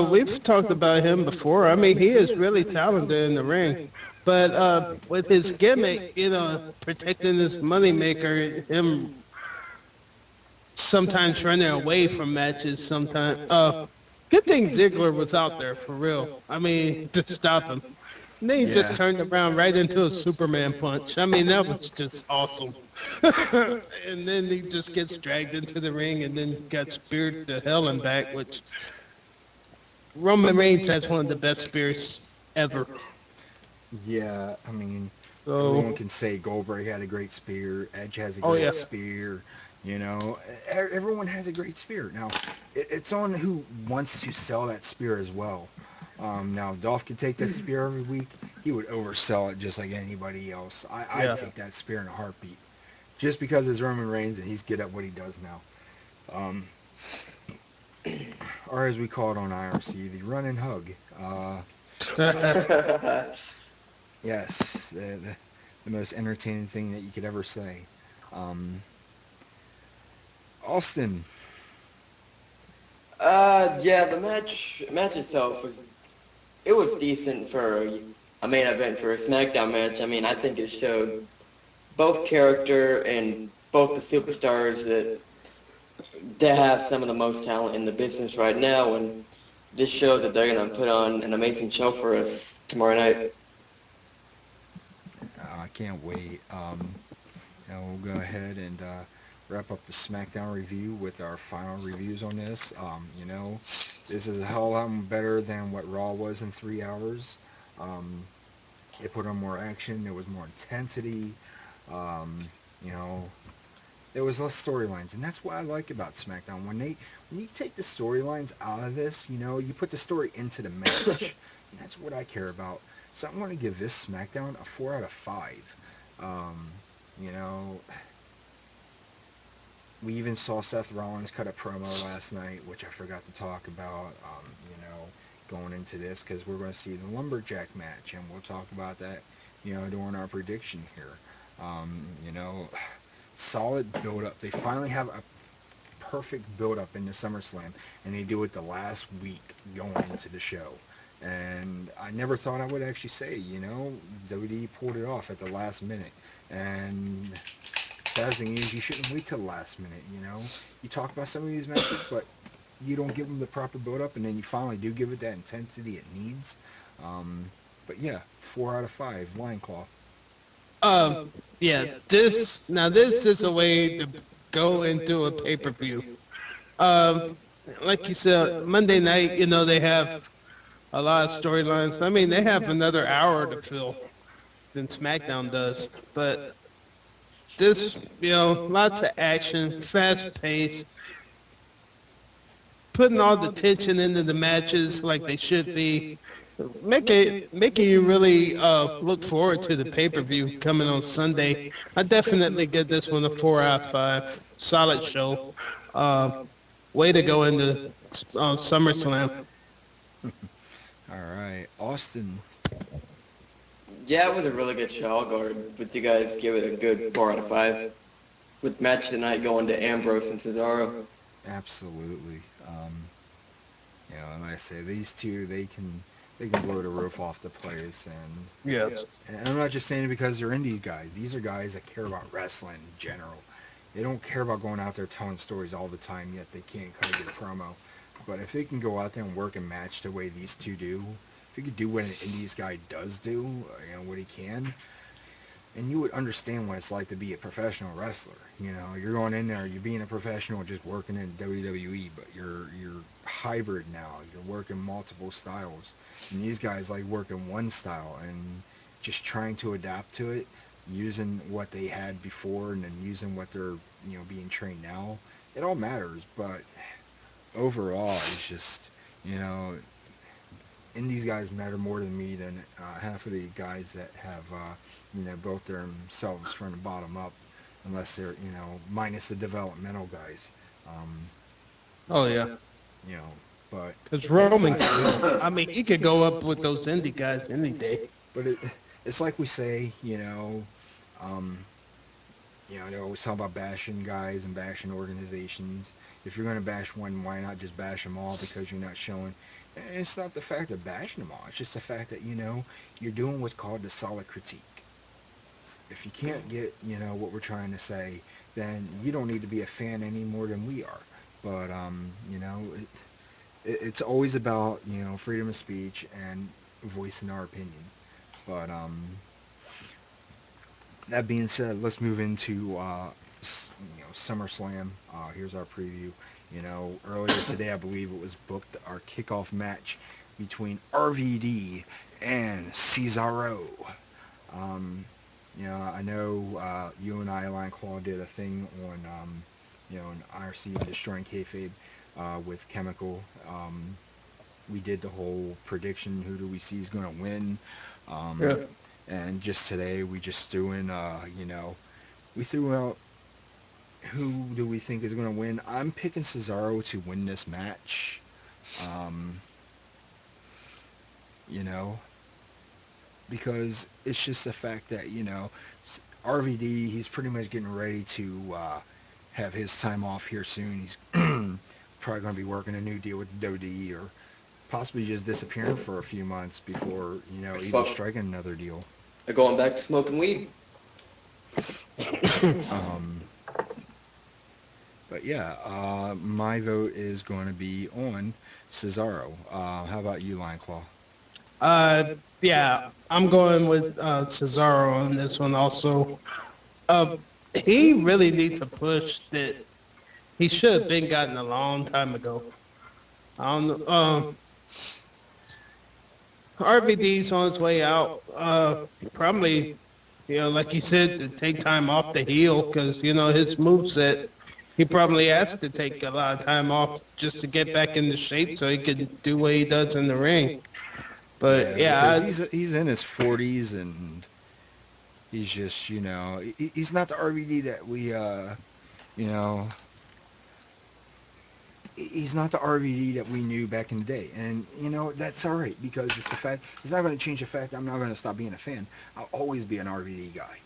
[SPEAKER 2] We've talked about him before. I mean, he is really talented in the ring. But with his gimmick, protecting his moneymaker, him sometimes running away from matches, sometimes. Good thing Ziggler was out there for real. I mean, to stop him. And then he just
[SPEAKER 1] Yeah.
[SPEAKER 2] turned around right into a Superman punch. I mean, that was just awesome. And then he just gets dragged into the ring and then got speared to hell and back, which Roman Reigns has one of the best spears ever.
[SPEAKER 1] Yeah, I mean, everyone
[SPEAKER 2] So,
[SPEAKER 1] can say Goldberg had a great spear, Edge has a
[SPEAKER 2] oh
[SPEAKER 1] great
[SPEAKER 2] yeah.
[SPEAKER 1] spear, everyone has a great spear. Now, it's on who wants to sell that spear as well. Now, if Dolph could take that spear every week, he would oversell it just like anybody else. I'd
[SPEAKER 2] Yeah.
[SPEAKER 1] take that spear in a heartbeat. Just because it's Roman Reigns and he's good at what he does now. Um, or as we call it on IRC, the run and hug. Yes, the most entertaining thing that you could ever say. Um, Austin,
[SPEAKER 3] Yeah, the match itself was decent for a main event for a SmackDown match. I mean, I think it showed both character and both the superstars that have some of the most talent in the business right now, and this shows that they're gonna put on an amazing show for us tomorrow night.
[SPEAKER 1] I can't wait. We'll go ahead and wrap up the SmackDown review with our final reviews on this. This is a hell of a lot better than what Raw was in 3 hours. Um, it put on more action. There was more intensity. Um, you know, there was less storylines, and that's what I like about SmackDown. When you take the storylines out of this, you put the story into the match, and that's what I care about. So I'm going to give this SmackDown a 4 out of 5. Um, you know, we even saw Seth Rollins cut a promo last night, which I forgot to talk about. Going into this because we're going to see the lumberjack match, and we'll talk about that. During our prediction here. Um, you know, Solid build up. They finally have a perfect build up into SummerSlam, and they do it the last week going into the show. And I never thought I would actually say, WWE pulled it off at the last minute. And sad thing is, you shouldn't wait till the last minute. You talk about some of these matches, but you don't give them the proper build up, and then you finally do give it that intensity it needs. Um, but yeah, 4 out of 5, Lion Claw.
[SPEAKER 2] Um, yeah, this is a way to go into a pay-per-view. Um, like you said, Monday night, they have a lot of storylines. I mean, they have another hour to fill than SmackDown does. But this, lots of action, fast pace, putting all the tension into the matches like they should be. Making you really look forward to the pay-per-view coming on Sunday. I definitely give this one a 4 out of 5. Solid show. Uh, Way to go into SummerSlam.
[SPEAKER 1] All right, Austin.
[SPEAKER 3] Yeah, it was a really good show. I'll go with you guys. Give it a good 4 out of 5. With match of the night going to Ambrose and Cesaro.
[SPEAKER 1] Absolutely. And like I say, these two they can blow the roof off the place,
[SPEAKER 2] Yes.
[SPEAKER 1] and I'm not just saying it because they're indie guys. These are guys that care about wrestling in general. They don't care about going out there telling stories all the time, yet they can't cut a good promo. But if they can go out there and work a match the way these two do, if he could do what an indies guy does do, what he can, and you would understand what it's like to be a professional wrestler. You're going in there, you're being a professional, just working in WWE, but you're hybrid now. You're working multiple styles, and these guys like working one style and just trying to adapt to it, using what they had before, and then using what they're being trained now. It all matters, but overall, it's just you know and these guys matter more to me than half of the guys that have built themselves from the bottom up, unless they're minus the developmental guys. Um,
[SPEAKER 2] Oh yeah,
[SPEAKER 1] you know. But
[SPEAKER 2] because
[SPEAKER 1] hey,
[SPEAKER 2] Roman can go. I mean, he could go up with those indie guys any day.
[SPEAKER 1] but it's like we say, um, they always talk about bashing guys and bashing organizations. If you're going to bash one, why not just bash them all because you're not showing? And it's not the fact of bashing them all. It's just the fact that, you're doing what's called the solid critique. If you can't get, what we're trying to say, then you don't need to be a fan any more than we are. But, it's always about, freedom of speech and voicing our opinion. But, that being said, let's move into SummerSlam. Here's our preview. Earlier today, I believe it was booked our kickoff match between RVD and Cesaro. Um, I know you and I, Lion Claw, did a thing on an IRC and Destroying Kayfabe with Chemical. We did the whole prediction. Who do we see is going to win?
[SPEAKER 2] Yeah.
[SPEAKER 1] Um, and just today, we just threw in, we threw out who do we think is going to win. I'm picking Cesaro to win this match. Um, you know, because it's just the fact that, RVD, he's pretty much getting ready to have his time off here soon. He's probably going to be working a new deal with WWE or possibly just disappearing for a few months before, even
[SPEAKER 3] Smoke.
[SPEAKER 1] striking another deal.
[SPEAKER 3] They're going back to smoking weed.
[SPEAKER 1] Um, but yeah, my vote is going to be on Cesaro. How about you, Lion Claw?
[SPEAKER 2] Yeah, I'm going with Cesaro on this one also. Uh, he really needs a push that he should have been gotten a long time ago. I don't know. RVD's on his way out. Probably, like you said, to take time off the heel because his moveset. He probably has to take a lot of time off just to get back into shape so he can do what he does in the ring. But
[SPEAKER 1] Yeah, because
[SPEAKER 2] yeah,
[SPEAKER 1] he's in his 40s and he's just, he's not the RVD that we, you know, he's not the RVD that we knew back in the day. And, that's all right because it's the fact, it's not going to change the fact that I'm not going to stop being a fan. I'll always be an RVD guy.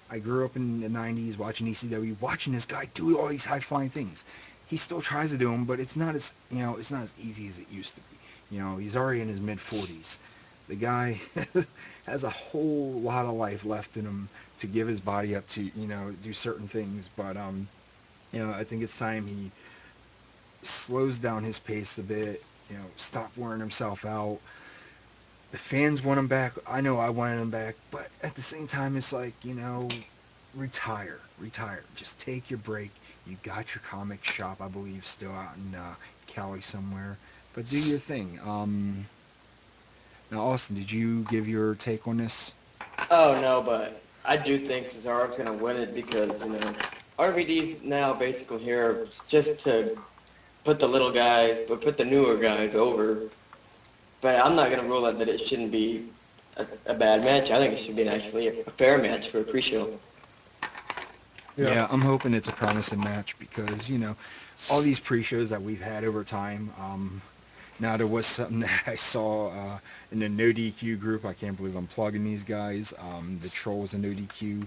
[SPEAKER 1] I grew up in the 90s watching ECW, watching this guy do all these high-flying things. He still tries to do them, but it's not as, it's not as easy as it used to be. He's already in his mid-40s. The guy has a whole lot of life left in him to give his body up to, do certain things. But, I think it's time he slows down his pace a bit, stop wearing himself out. The fans want him back. I know I wanted him back, but at the same time, it's like, retire. Just take your break. You got your comic shop, I believe, still out in Cali somewhere. But do your thing. Now, Austin, did you give your take on this?
[SPEAKER 3] Oh no, but I do think Cesaro's gonna win it because RVD's now basically here just to put the little guy, but put the newer guys over. But I'm not gonna rule out that it shouldn't be a bad match. I think it should be actually a fair match for a pre-show.
[SPEAKER 2] yeah.
[SPEAKER 1] Yeah, I'm hoping it's a promising match because, all these pre-shows that we've had over time, now there was something that I saw in the No DQ group. I can't believe I'm plugging these guys. The Trolls and No DQ,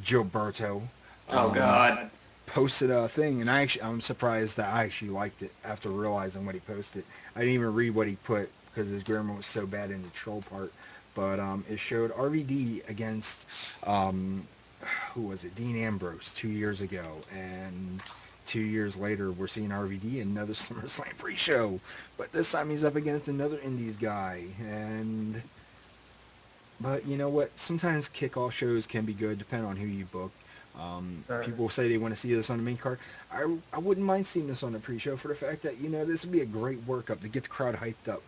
[SPEAKER 1] Gilberto,
[SPEAKER 3] Oh
[SPEAKER 1] um,
[SPEAKER 3] God.
[SPEAKER 1] posted a thing, and I'm surprised that I actually liked it after realizing what he posted. I didn't even read what he put because his grammar was so bad in the troll part. But it showed RVD against who was it? Dean Ambrose 2 years ago, and 2 years later we're seeing RVD in another SummerSlam pre-show, but this time he's up against another Indies guy, and but you know what? Sometimes kickoff shows can be good, depending on who you book.
[SPEAKER 2] Right.
[SPEAKER 1] People say they want to see this on the main card. I wouldn't mind seeing this on the pre-show for the fact that this would be a great workup to get the crowd hyped up.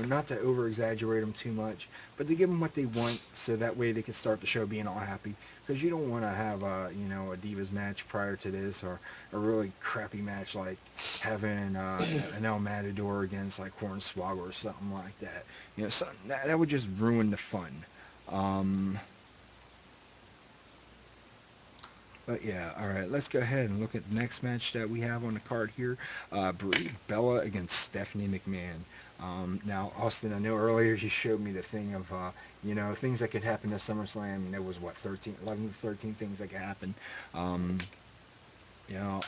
[SPEAKER 1] Not to over-exaggerate them too much, but to give them what they want, so that way they can start the show being all happy. Because you don't want to have a Divas match prior to this, or a really crappy match like having an El Matador against like Hornswoggle or something like that. Something that would just ruin the fun. Um, But yeah, all right, let's go ahead and look at the next match that we have on the card here. Brie Bella against Stephanie McMahon. Now, Austin, I know earlier you showed me the thing of, things that could happen at SummerSlam. And there was, what, 13, 11 to 13 things that could happen. Um,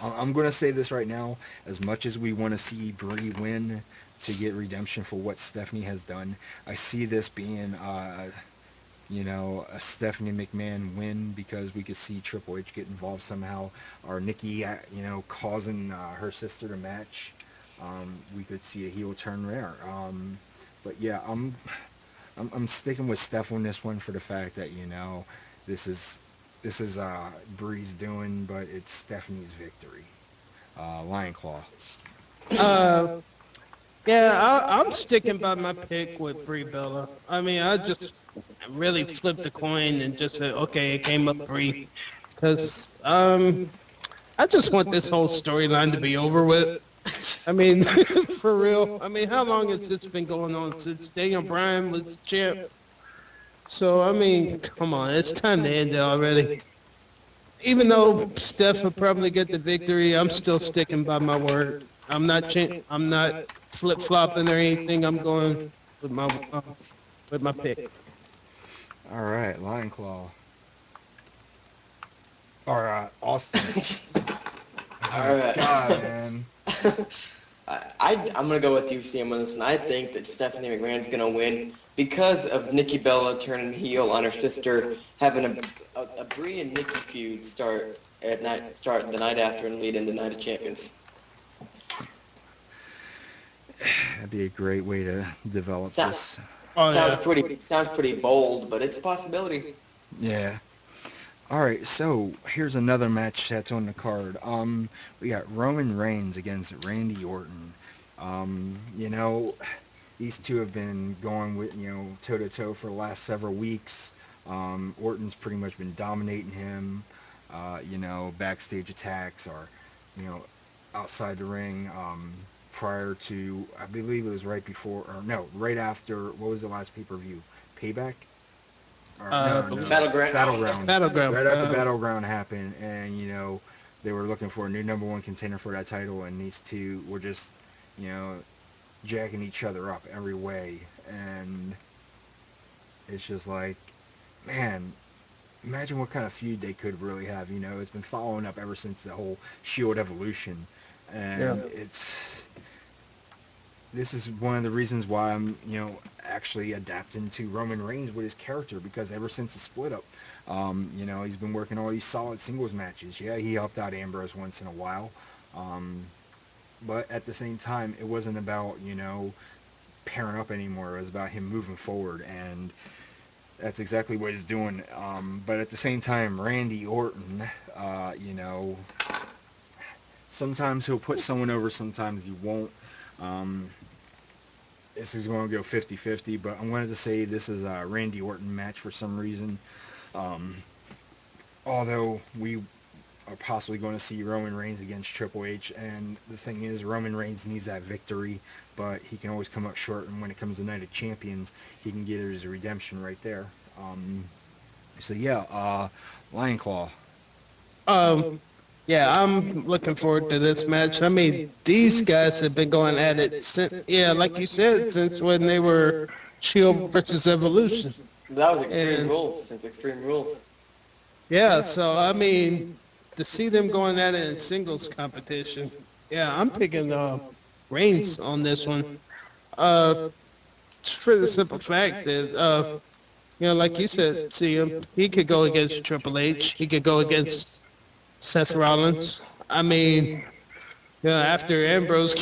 [SPEAKER 1] I'm going to say this right now. As much as we want to see Brie win to get redemption for what Stephanie has done, I see this being a Stephanie McMahon win because we could see Triple H get involved somehow, or Nikki, causing her sister to match. We could see a heel turn there. But yeah, I'm sticking with Steph on this one for the fact that this is this is Bree's doing, but it's Stephanie's victory. Lion Claw.
[SPEAKER 2] Uh, yeah, I'm sticking by my pick with Brie Bella. I mean, I just really flipped the coin and just said, okay, it came up Brie. Because I just want this whole storyline to be over with. I mean, for real. I mean, how long has this been going on since Daniel Bryan was champ? So, I mean, come on, it's time to end it already. Even though Steph will probably get the victory, I'm still sticking by my word. I'm not flip flopping or anything. I'm going with my pick.
[SPEAKER 1] All right, Lion Claw. Or Austin. Oh
[SPEAKER 3] All
[SPEAKER 1] my
[SPEAKER 3] right.
[SPEAKER 1] God, man.
[SPEAKER 3] I'm gonna go with you, CM, on this one. I think that Stephanie McMahon's gonna win because of Nikki Bella turning heel on her sister, having a Brie and Nikki feud start the night after and lead into Night of Champions.
[SPEAKER 1] That'd be a great way to develop
[SPEAKER 3] Sound,
[SPEAKER 1] this.
[SPEAKER 2] Oh
[SPEAKER 3] sounds
[SPEAKER 2] yeah.
[SPEAKER 3] pretty bold, but it's a possibility.
[SPEAKER 1] Yeah. All right, so here's another match that's on the card. We got Roman Reigns against Randy Orton. These two have been going with toe to toe for the last several weeks. Orton's pretty much been dominating him. Backstage attacks or outside the ring. Prior to, I believe it was right before, or no, right after. What was the last pay-per-view? Payback? Or no, no, no.
[SPEAKER 3] Battleground.
[SPEAKER 1] Battleground.
[SPEAKER 2] Battleground.
[SPEAKER 1] Right after Battleground happened, and they were looking for a new number one contender for that title, and these two were just you know jacking each other up every way, and it's just like, man, imagine what kind of feud they could really have. It's been following up ever since the whole Shield evolution,
[SPEAKER 2] Yeah.
[SPEAKER 1] and this is one of the reasons why I'm, actually adapting to Roman Reigns with his character because ever since the split up, he's been working all these solid singles matches. Yeah, he helped out Ambrose once in a while, um, but at the same time, it wasn't about pairing up anymore. It was about him moving forward, and that's exactly what he's doing. But at the same time, Randy Orton, sometimes he'll put someone over, sometimes he won't. Um, this is going to go 50-50, but I'm going to say this is a Randy Orton match for some reason. Um, although we are possibly going to see Roman Reigns against Triple H, and the thing is, Roman Reigns needs that victory, but he can always come up short, and when it comes to Night of Champions, he can get his redemption right there. So yeah, Lion Claw.
[SPEAKER 2] Um, yeah, I'm looking forward to this match. I mean, these guys have been going at it since, yeah, like you said, since when they were Shield versus Evolution.
[SPEAKER 3] That was Extreme
[SPEAKER 2] And
[SPEAKER 3] Rules since Extreme Rules.
[SPEAKER 2] yeah, so I mean, to see them going at it in singles competition, yeah, I'm picking Reigns on this one. Uh, for the simple fact that like you said, see him, he could go against Triple H, he could go against Seth Rollins. I mean, after Ambrose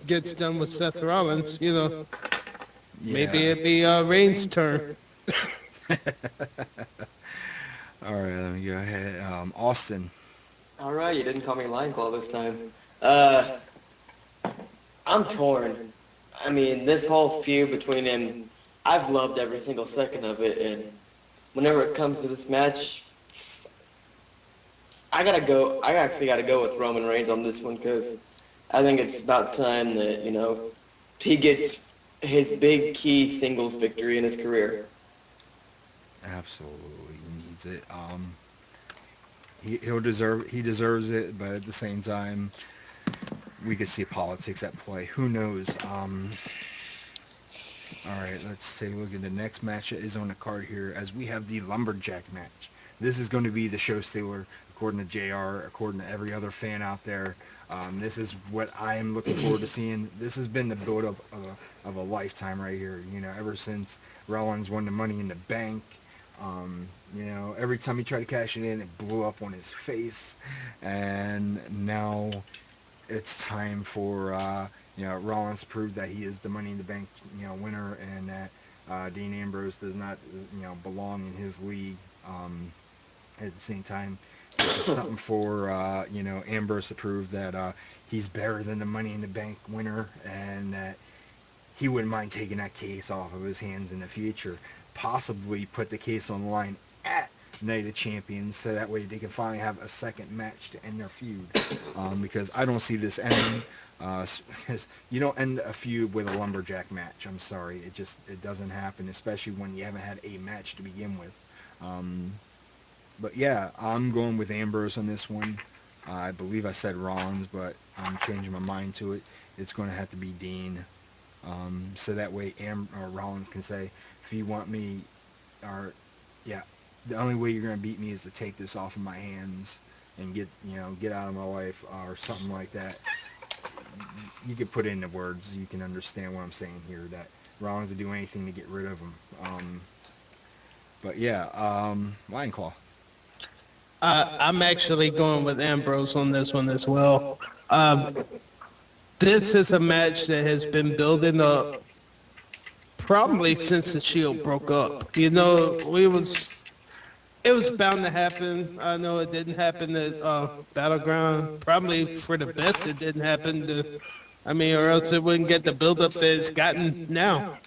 [SPEAKER 2] gets done with Seth Rollins, maybe
[SPEAKER 1] Yeah.
[SPEAKER 2] it'd be Reigns' turn.
[SPEAKER 1] All right, let me go ahead. Austin.
[SPEAKER 3] All right, you didn't call me Lion Claw this time. Uh, I'm torn. I mean, this whole feud between him, I've loved every single second of it, and whenever it comes to this match, I gotta go. I actually gotta go with Roman Reigns on this one because I think it's about time that he gets his big key singles victory in his career.
[SPEAKER 1] Absolutely needs it. he deserves it, but at the same time, we could see politics at play. Who knows? All right, let's take a look at the next match that is on the card here, as we have the lumberjack match. This is going to be the show stealer, according to JR, according to every other fan out there. This is what I am looking forward to seeing. This has been the build-up of a lifetime right here. Ever since Rollins won the Money in the Bank. Every time he tried to cash it in, it blew up on his face, and now it's time for Rollins to prove that he is the Money in the Bank winner, and that Dean Ambrose does not belong in his league. At the same time, this is something for Ambrose to prove that he's better than the Money in the Bank winner, and that he wouldn't mind taking that case off of his hands in the future. Possibly put the case on the line at Night of Champions, so that way they can finally have a second match to end their feud. Because I don't see this ending. You don't end a feud with a lumberjack match. I'm sorry, it doesn't happen, especially when you haven't had a match to begin with. But yeah, I'm going with Ambrose on this one. I believe I said Rollins, but I'm changing my mind to it. It's going to have to be Dean. So that way Rollins can say, if you want me, or yeah, the only way you're going to beat me is to take this off of my hands and get out of my life, or something like that. You could put it into words. You can understand what I'm saying here, that Rollins would do anything to get rid of him. But yeah, Lion Claw.
[SPEAKER 2] I'm actually going with Ambrose on this one as well. Um, this is a match that has been building up probably since the Shield broke up. It was bound to happen. I know it didn't happen at Battleground. Probably for the best it didn't happen or else it wouldn't get the build up that it's gotten now.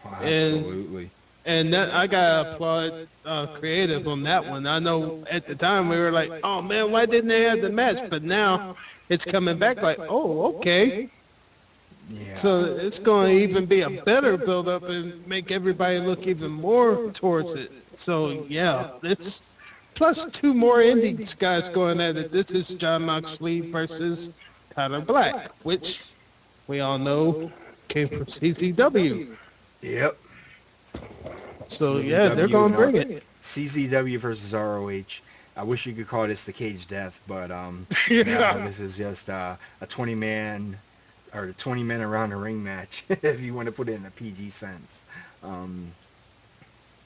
[SPEAKER 1] Oh,
[SPEAKER 2] And
[SPEAKER 1] absolutely.
[SPEAKER 2] and that I gotta applaud creative on that one. I know at the time we were like, oh man, why didn't they have the match? But now it's coming back like, oh okay.
[SPEAKER 1] Yeah.
[SPEAKER 2] So it's going to even be a better build up and make everybody look even more towards it. So yeah, this plus two more indies guys going at it. This is John Moxley versus Tyler Black, which we all know came from CZW.
[SPEAKER 1] Yep.
[SPEAKER 2] So yeah, they're
[SPEAKER 1] CZW
[SPEAKER 2] going
[SPEAKER 1] and
[SPEAKER 2] to bring it.
[SPEAKER 1] CZW versus ROH. I wish you could call this the Cage Death, but no,
[SPEAKER 2] Yeah.
[SPEAKER 1] this is just a 20-man or 20 men around the ring match, if you want to put it in a PG sense. Um,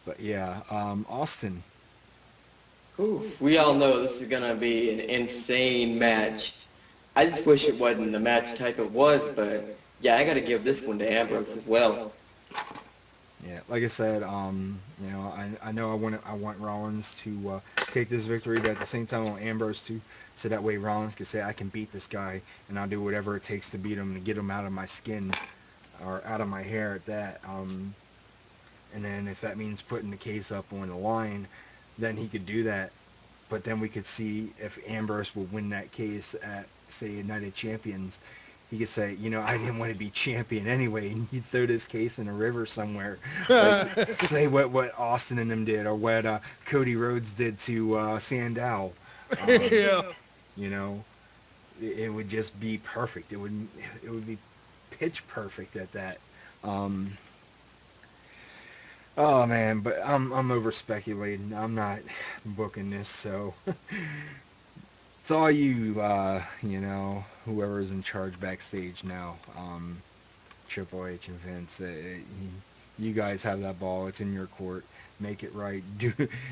[SPEAKER 1] but yeah, Austin.
[SPEAKER 3] Oof, we all know this is gonna be an insane match. I just wish it wasn't the match type it was, but yeah, I gotta give this one to Ambrose as well.
[SPEAKER 1] Yeah, like I said, I know I want Rollins to take this victory, but at the same time I want Ambrose to, so that way Rollins can say I can beat this guy, and I'll do whatever it takes to beat him, to get him out of my skin, or out of my hair at that. And then if that means putting the case up on the line, then he could do that. But then we could see if Ambrose will win that case at, say, United Champions. He could say, I didn't want to be champion anyway, and he'd throw this case in a river somewhere. Like, say what Austin and them did, or what Cody Rhodes did to Sandow. Um,
[SPEAKER 2] Yeah.
[SPEAKER 1] you know, it would just be perfect. It would be pitch perfect at that. Um, oh man, but I'm over speculating. I'm not booking this, so it's all you, whoever's in charge backstage now. Triple H and Vince. You guys have that ball. It's in your court. Make it right.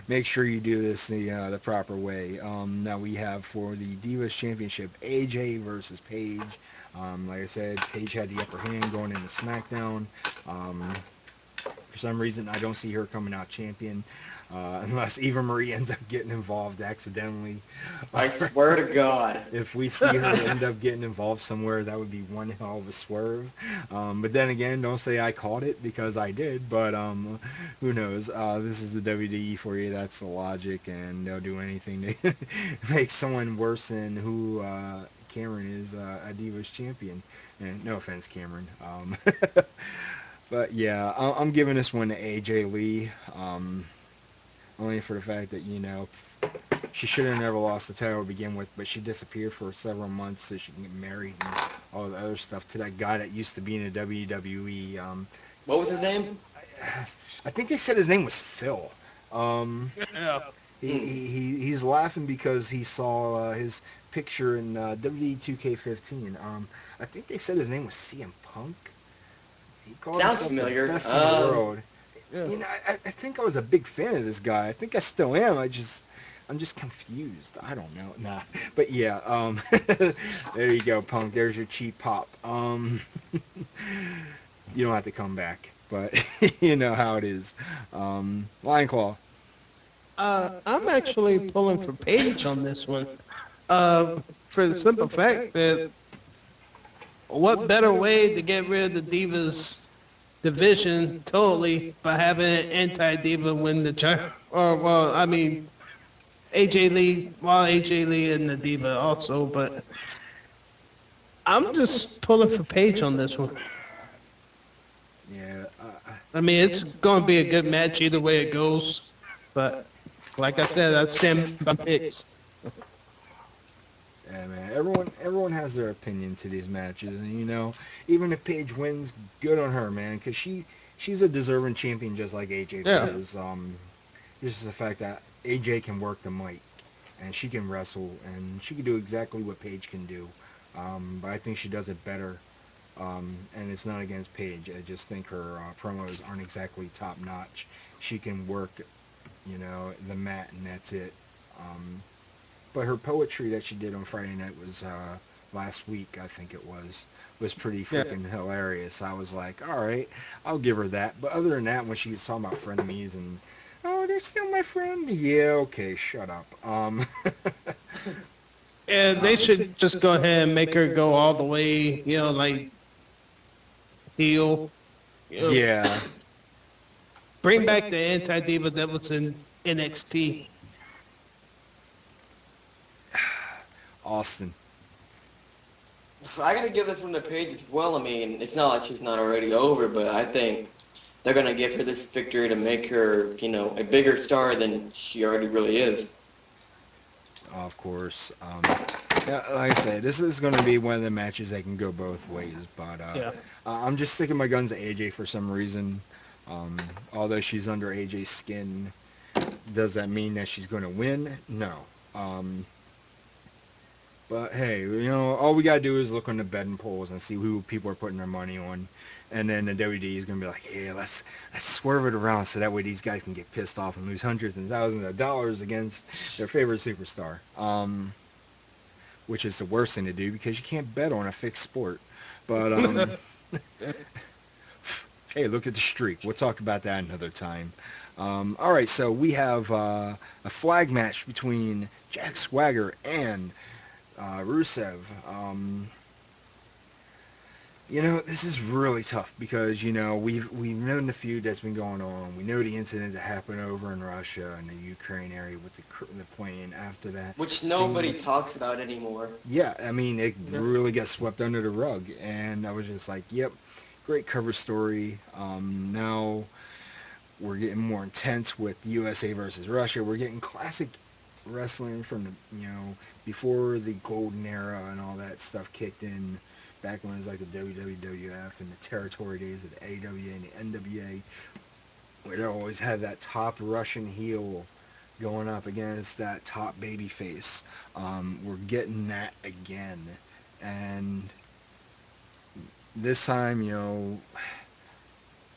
[SPEAKER 1] Make sure you do this the proper way. Now we have for the Divas Championship, AJ versus Paige. Like I said, Paige had the upper hand going into SmackDown. Um, for some reason, I don't see her coming out champion, unless Eva Marie ends up getting involved accidentally.
[SPEAKER 3] I swear to God.
[SPEAKER 1] If we see her end up getting involved somewhere, that would be one hell of a swerve. But then again, don't say I called it, because I did. But who knows? This is the WWE for you. That's the logic, and they'll do anything to make someone worse than who Cameron is, a Divas champion. And no offense, Cameron. But yeah, I'm giving this one to AJ Lee. Only for the fact that she should have never lost the title to begin with, but she disappeared for several months so she can get married and all the other stuff to that guy that used to be in the WWE.
[SPEAKER 3] What was his name?
[SPEAKER 1] I think they said his name was Phil. Um,
[SPEAKER 2] Yeah.
[SPEAKER 1] he's laughing because he saw his picture in WWE 2K15. I think they said his name was CM Punk. He called
[SPEAKER 3] Sounds
[SPEAKER 1] himself the
[SPEAKER 3] familiar.
[SPEAKER 1] best in the world.
[SPEAKER 2] Yeah.
[SPEAKER 1] You know, I think I was a big fan of this guy. I think I still am. I'm just confused. I don't know. Nah, but yeah. There you go, Punk. There's your cheap pop. You don't have to come back, but you know how it is. Lion Claw.
[SPEAKER 2] I'm actually pulling for Paige on this one. For the simple fact that what better way to get rid of the Divas division totally by having an anti-Diva win the title? Or, well, I mean, AJ Lee, well, AJ Lee and the Diva also, but I'm just pulling for Paige on this one.
[SPEAKER 1] Yeah.
[SPEAKER 2] I mean, it's going to be a good match either way it goes, but like I said, I stand by picks.
[SPEAKER 1] Yeah, man. Everyone has their opinion to these matches, and you know, even if Paige wins, good on her, man, because she's a deserving champion just like AJ Lee
[SPEAKER 2] Yeah.
[SPEAKER 1] is. Just the fact that AJ can work the mic, and she can wrestle, and she can do exactly what Paige can do. But I think she does it better. And it's not against Paige. I just think her promos aren't exactly top notch. She can work, you know, the mat, and that's it. But her poetry that she did on Friday night was last week, I think it was pretty
[SPEAKER 2] Yeah.
[SPEAKER 1] freaking hilarious. I was like, all right, I'll give her that. But other than that, when she's talking about frenemies and oh, they're still my friend. Yeah, okay, shut up.
[SPEAKER 2] And they should just go ahead and make her go all the way, like heel. You know,
[SPEAKER 1] Yeah,
[SPEAKER 2] bring back the anti-diva that was in NXT.
[SPEAKER 1] Austin.
[SPEAKER 3] I gotta give this one to Paige as well. I mean, it's not like she's not already over, but I think they're gonna give her this victory to make her, a bigger star than she already really is.
[SPEAKER 1] Of course. Yeah, like I say, this is going to be one of the matches that can go both ways. But
[SPEAKER 2] Yeah.
[SPEAKER 1] I'm just sticking my guns at AJ for some reason. Although she's under AJ's skin, does that mean that she's going to win? No. Um, but hey, you know, all we gotta do is look on the betting polls and see who people are putting their money on, and then the WD is gonna be like, yeah, let's swerve it around so that way these guys can get pissed off and lose hundreds and thousands of dollars against their favorite superstar. Which is the worst thing to do because you can't bet on a fixed sport. But hey, look at the streak. We'll talk about that another time. All right, so we have a flag match between Jack Swagger and Rusev. You know, this is really tough because you know we've known the feud that's been going on. We know the incident that happened over in Russia and the Ukraine area with the plane. After that,
[SPEAKER 3] Which nobody
[SPEAKER 1] things
[SPEAKER 3] talks about anymore.
[SPEAKER 1] yeah, I mean, it
[SPEAKER 2] Yeah.
[SPEAKER 1] really got swept under the rug, and I was just like, yep, great cover story. Now we're getting more intense with USA versus Russia. We're getting classic wrestling from the, before the golden era and all that stuff kicked in, back when it was like the WWF and the territory days of the AWA and the NWA, where they always had that top Russian heel going up against that top baby face. We're getting that again. And this time,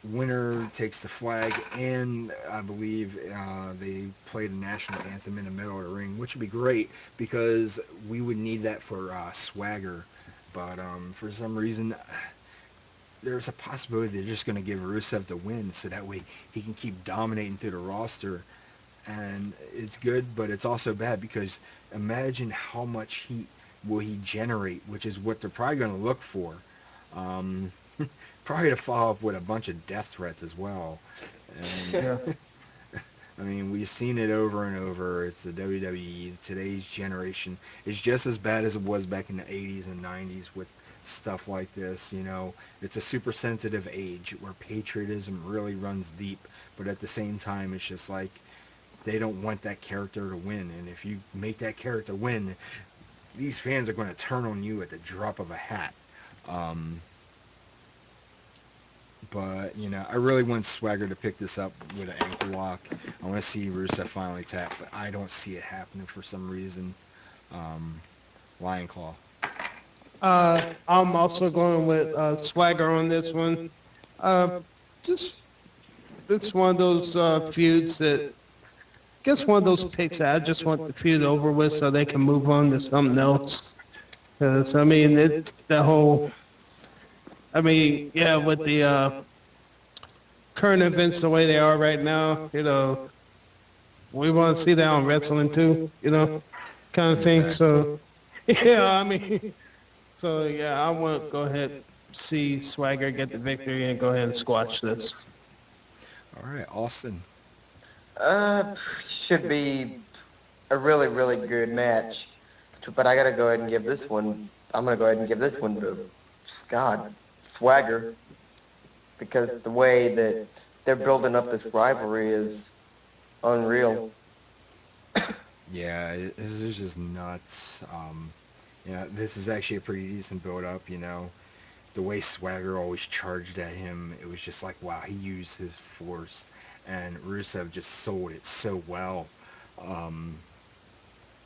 [SPEAKER 1] winner takes the flag, and I believe they played a national anthem in the middle of the ring, which would be great because we would need that for Swagger. But for some reason, there's a possibility they're just going to give Rusev the win so that way he can keep dominating through the roster. And it's good, but it's also bad because imagine how much heat will he generate, which is what they're probably going to look for. Um, Probably to follow up with a bunch of death threats as well.
[SPEAKER 2] Yeah.
[SPEAKER 1] And I mean, we've seen it over and over. It's the WWE. Today's generation is just as bad as it was back in the 80s and 90s with stuff like this. You know, it's a super sensitive age where patriotism really runs deep, but at the same time, it's just like they don't want that character to win. And if you make that character win, these fans are going to turn on you at the drop of a hat. Um, but, I really want Swagger to pick this up with an ankle lock. I want to see Rusev finally tap, but I don't see it happening for some reason. Um, Lion Claw.
[SPEAKER 2] I'm also going with Swagger on this one. Uh, just It's one of those feuds that, I guess one of those picks that I just want the feud over with so they can move on to something else. Because, I mean, it's the whole, I mean, yeah, with the current events the way they are right now, we want to see that on wrestling too, kind of thing.
[SPEAKER 1] Exactly.
[SPEAKER 2] So, yeah, I mean, so yeah, I want to go ahead see Swagger get the victory and go ahead and squash this.
[SPEAKER 1] All right, Austin.
[SPEAKER 3] Should be a really, really good match. But I gotta go ahead and give this one. I'm gonna go ahead and give this one to God, Swagger, because the way that they're building up this rivalry is unreal.
[SPEAKER 1] Yeah, this is just nuts. Yeah, this is actually a pretty decent build up. The way Swagger always charged at him, it was just like, wow, he used his force, and Rusev just sold it so well. Um,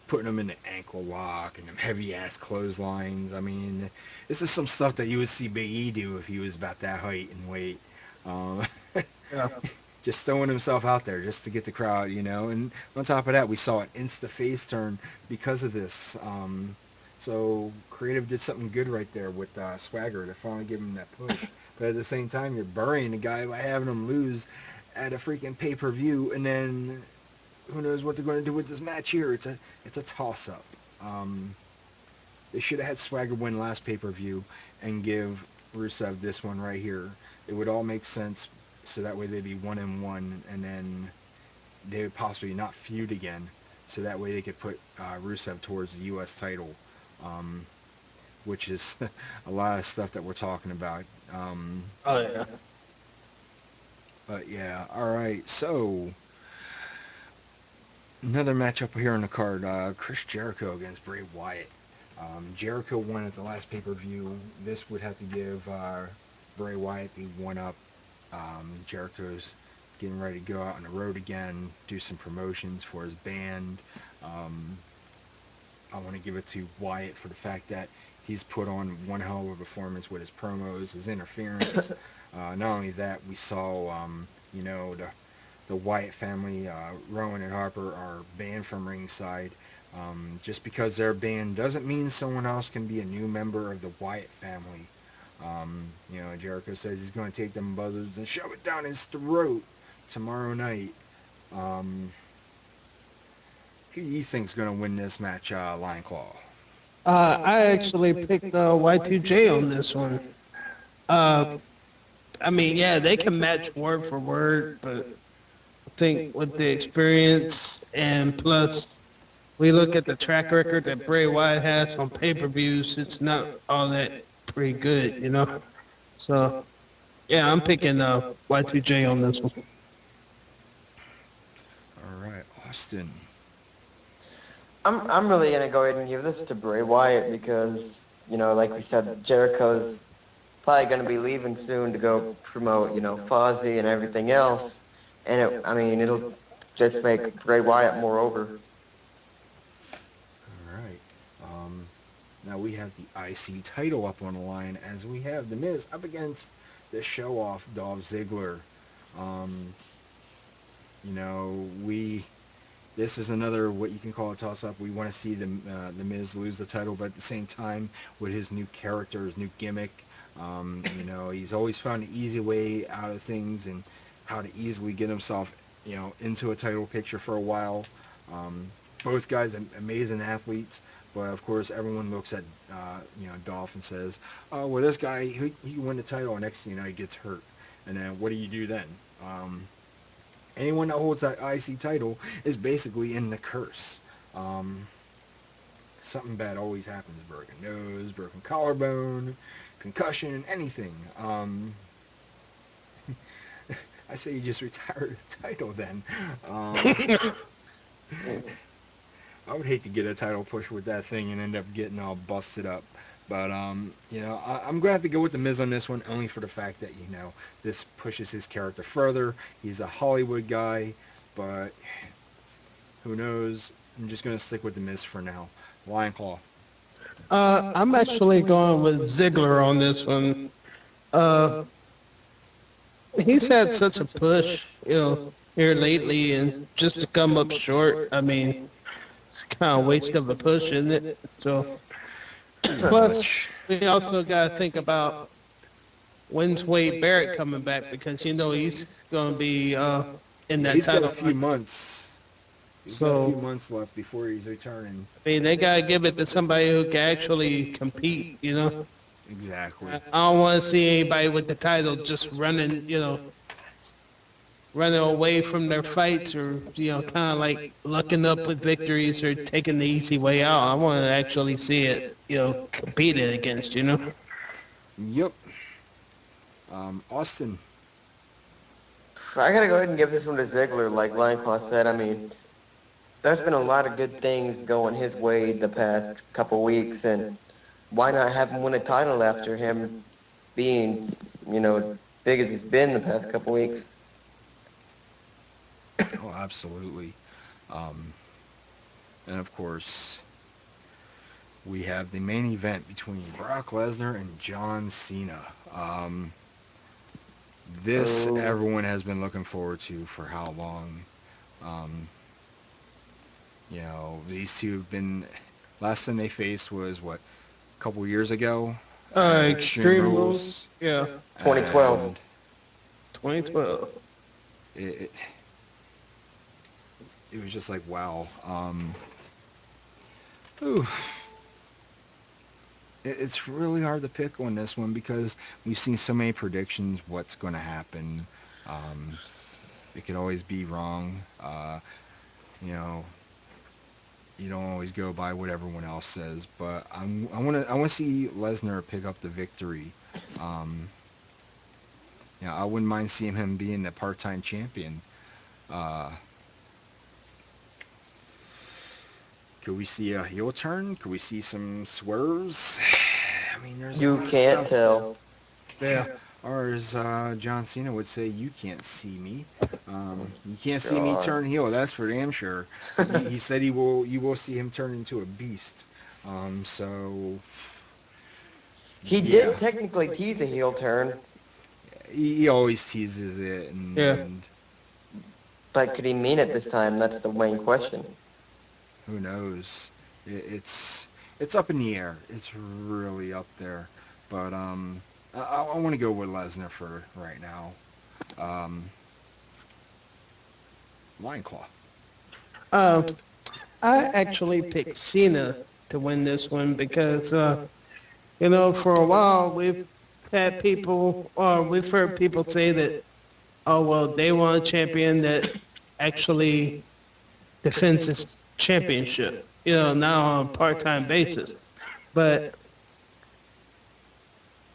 [SPEAKER 1] Putting him in the ankle lock and them heavy ass clotheslines. I mean, this is some stuff that you would see Big E do if he was about that height and weight. Um,
[SPEAKER 2] Yeah.
[SPEAKER 1] just throwing himself out there just to get the crowd, And on top of that, we saw an insta face turn because of this. So creative did something good right there with Swagger to finally give him that push. But at the same time, you're burying the guy by having him lose at a freaking pay-per-view, and then who knows what they're going to do with this match here? It's a toss-up. Um, they should have had Swagger win last pay-per-view and give Rusev this one right here. It would all make sense, so that way they'd be 1-1, and then they would possibly not feud again, so that way they could put Rusev towards the U.S. title, um, which is a lot of stuff that we're talking about. Um,
[SPEAKER 2] Oh yeah.
[SPEAKER 1] but yeah, all right. So another matchup here on the card: Chris Jericho against Bray Wyatt. Jericho won at the last pay-per-view. This would have to give Bray Wyatt the one-up. Jericho's getting ready to go out on the road again, do some promotions for his band. Um, I want to give it to Wyatt for the fact that he's put on one hell of a performance with his promos, his interference. Not only that, we saw, the Wyatt family, Rowan and Harper, are banned from ringside. Just because they're banned doesn't mean someone else can be a new member of the Wyatt family. Jericho says he's going to take them buzzards and shove it down his throat tomorrow night. Um, who do you think's going to win this match, Lion Claw?
[SPEAKER 2] I actually picked Y2J on this one. Uh, I mean, yeah, they can match word for word, but I think with the experience and plus we look at the track record that Bray Wyatt has on pay-per-views, it's not all that pretty good. So, yeah, I'm picking Y2J on this one.
[SPEAKER 1] All right, Austin.
[SPEAKER 3] I'm really gonna go ahead and give this to Bray Wyatt because like we said, Jericho's probably gonna be leaving soon to go promote Fozzy and everything else, and I mean it'll just make Bray Wyatt more over.
[SPEAKER 1] All right. Now we have the IC title up on the line as we have The Miz up against the show-off Dolph Ziggler. Um, we this is another what you can call a toss-up. We want to see the Miz lose the title, but at the same time, with his new character, his new gimmick, he's always found an easy way out of things and how to easily get himself, into a title picture for a while. Um, Both guys are amazing athletes, but of course everyone looks at Dolph and says, "Oh, well, this guy he won the title, and next thing you know he gets hurt, and then what do you do then?" Anyone that holds that IC title is basically in the curse. Um, Something bad always happens: broken nose, broken collarbone, concussion, anything. I say you just retire the title then. Um, I would hate to get a title push with that thing and end up getting all busted up. But I'm gonna have to go with the Miz on this one, only for the fact that this pushes his character further. He's a Hollywood guy, but who knows? I'm just gonna stick with the Miz for now. Lion Claw.
[SPEAKER 2] I'm actually going with Ziggler on this one. Uh, he's had such a push, here lately, and just to come up short, I mean, it's kind of a waste of a push, isn't it? So,
[SPEAKER 1] Pretty
[SPEAKER 2] plus,
[SPEAKER 1] much.
[SPEAKER 2] we also got to think about when's Wade Barrett coming back because he's going to be in
[SPEAKER 1] Yeah,
[SPEAKER 2] that
[SPEAKER 1] he's got a
[SPEAKER 2] title
[SPEAKER 1] few
[SPEAKER 2] hunt.
[SPEAKER 1] months. He's got a few
[SPEAKER 2] So,
[SPEAKER 1] months left before he's returning.
[SPEAKER 2] I mean, they got to give it to somebody who can actually compete.
[SPEAKER 1] Exactly.
[SPEAKER 2] I don't want to see anybody with the title just running away from their fights or, kind of like lucking up with victories or taking the easy way out. I want to actually see it, competed against.
[SPEAKER 1] Yep. Austin.
[SPEAKER 3] I gotta go ahead and give this one to Ziggler, like Lion Claw said. I mean, there's been a lot of good things going his way the past couple weeks, and why not have him win a title after him being, big as he's been the past couple weeks?
[SPEAKER 1] Oh, absolutely. Um, and of course, we have the main event between Brock Lesnar and John Cena. This
[SPEAKER 3] Oh,
[SPEAKER 1] everyone has been looking forward to for how long? Um, these two have been. Last time they faced was what, a couple years ago at Extreme
[SPEAKER 2] Extreme Rules,
[SPEAKER 1] Rules,
[SPEAKER 2] yeah,
[SPEAKER 3] 2012.
[SPEAKER 1] and
[SPEAKER 2] 2012.
[SPEAKER 1] it it was just like wow. Ooh, it's really hard to pick on this one because we've seen so many predictions. What's going to happen? Um, it could always be wrong. You know, you don't always go by what everyone else says, but I want to see Lesnar pick up the victory. Um, I wouldn't mind seeing him being the part-time champion. Uh, could we see a heel turn? Could we see some swerves? I mean, there's a
[SPEAKER 3] You
[SPEAKER 1] lot of
[SPEAKER 3] can't
[SPEAKER 1] stuff.
[SPEAKER 3] tell.
[SPEAKER 2] Yeah.
[SPEAKER 1] Or as John Cena would say, you can't see me. You can't see me
[SPEAKER 3] God.
[SPEAKER 1] turn heel. That's for damn sure. He said he will. You will see him turn into a beast. So
[SPEAKER 3] He
[SPEAKER 1] yeah,
[SPEAKER 3] did technically tease a heel turn,
[SPEAKER 1] he always teases it,
[SPEAKER 2] Yeah.
[SPEAKER 1] and
[SPEAKER 3] but could he mean it this time? That's the main question.
[SPEAKER 1] who knows? It's up in the air. It's really up there. But I want to go with Lesnar for right now. Um, Lion Claw.
[SPEAKER 2] Uh, I actually picked Cena to win this one because, for a while we've heard people say that, oh, well, they want a champion that actually defends his championship, now on a part-time basis. But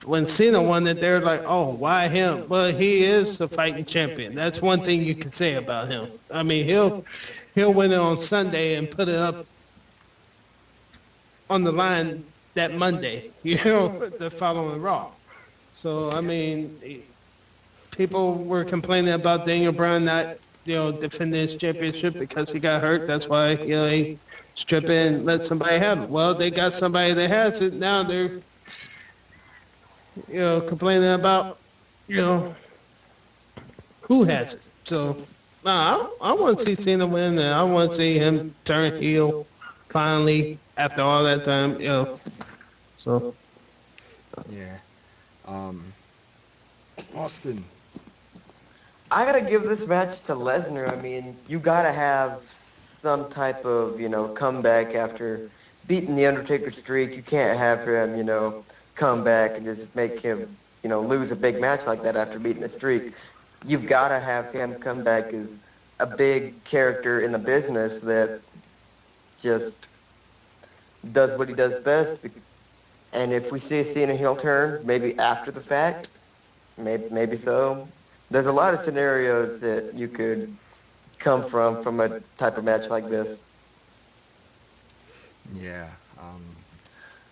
[SPEAKER 2] when Cena won it, they're like, oh, why him? Well, he is a fighting champion. That's one thing you can say about him. I mean, he'll win it on Sunday and put it up on the line that Monday, the following Raw. So, I mean, people were complaining about Daniel Bryan not, defending his championship because he got hurt. That's why, he strip in and let somebody have it. Well, they got somebody that has it. Now they're, complaining about, you know, who has it. So, nah, I want to see Cena win, and I want to see him turn heel finally after all that time. So,
[SPEAKER 1] Yeah. Um, Austin.
[SPEAKER 3] I gotta give this match to Lesnar. I mean, you gotta have some type of, comeback after beating the Undertaker streak. You can't have him, come back and just make him, lose a big match like that after beating the streak. You've gotta have him come back as a big character in the business that just does what he does best. And if we see a Cena heel turn, maybe after the fact, maybe so. there's a lot of scenarios that you could come from a type of match like this.
[SPEAKER 1] Yeah.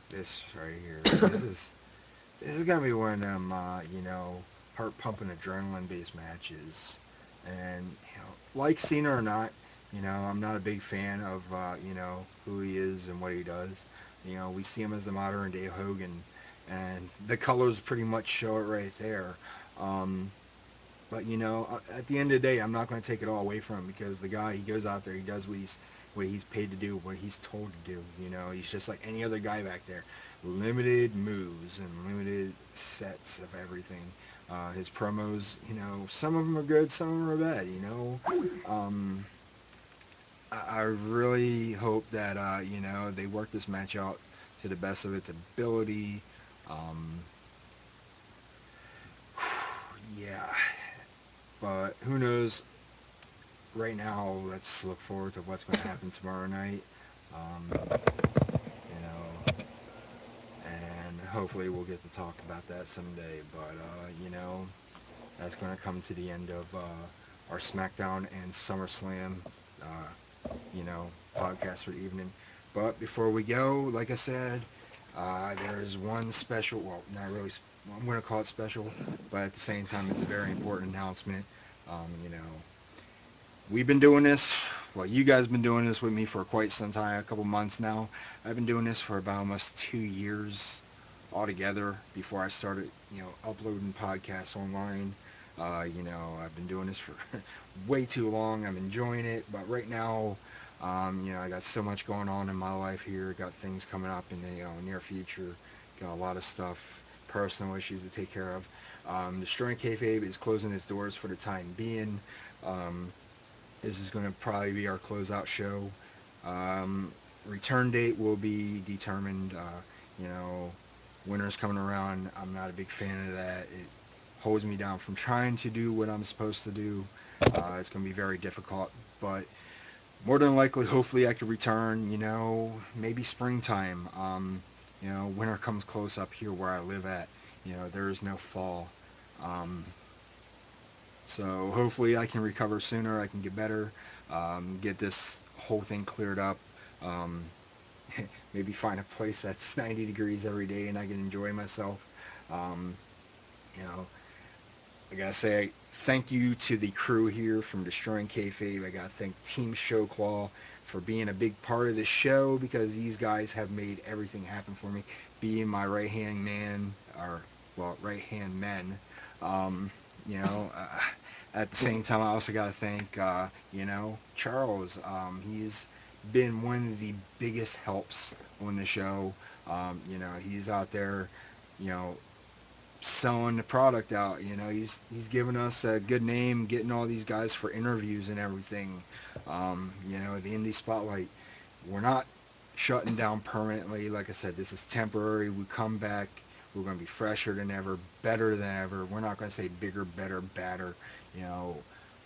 [SPEAKER 1] This right here. This is gonna be one of them, heart pumping adrenaline based matches. And like Cena or not, I'm not a big fan of who he is and what he does. We see him as the modern day Hogan, and the colors pretty much show it right there. Um, but at the end of the day, I'm not going to take it all away from him because the guy, he goes out there, he does what he's paid to do, what he's told to do. He's just like any other guy back there. Limited moves and limited sets of everything. His promos, some of them are good, some of them are bad. Um, I really hope that they work this match out to the best of its ability. Um, yeah, but who knows? Right now, let's look forward to what's going to happen tomorrow night. You know, and hopefully we'll get to talk about that someday. But that's going to come to the end of our SmackDown and SummerSlam, you know, podcast for the evening. But before we go, like I said, there is one special. Well, not really. I'm going to call it special, but at the same time, it's a very important announcement. You know, we've been doing this. Well, you guys been doing this with me for quite some time, a couple months now. I've been doing this for about almost 2 years altogether before I started, uploading podcasts online. I've been doing this for way too long. I'm enjoying it, but right now, I got so much going on in my life here. Got things coming up in the near future. Got a lot of stuff, personal issues to take care of. Destroying Kayfabe is closing its doors for the time being. Um, this is going to probably be our closeout show. Um, Return date will be determined. You know, Winter's coming around. I'm not a big fan of that. It holds me down from trying to do what I'm supposed to do. It's going to be very difficult, but more than likely, hopefully, I could return. Maybe springtime. Winter comes close up here where I live at. There is no fall. Um, so hopefully I can recover sooner. I can get better, get this whole thing cleared up. Um, Maybe find a place that's 90 degrees every day and I can enjoy myself. Um, you know, I gotta say thank you to the crew here from Destroying Kayfabe. I gotta thank Team Showclaw for being a big part of the show because these guys have made everything happen for me. Being my right hand man, or well, right hand men. Um, you know, uh, at the same time, I also gotta thank Charles. He's been one of the biggest helps on the show. He's out there, you know, selling the product out. He's giving us a good name, getting all these guys for interviews and everything. The indie spotlight. We're not shutting down permanently. Like I said, this is temporary. We come back. We're going to be fresher than ever, better than ever. We're not going to say bigger, better, badder. You know,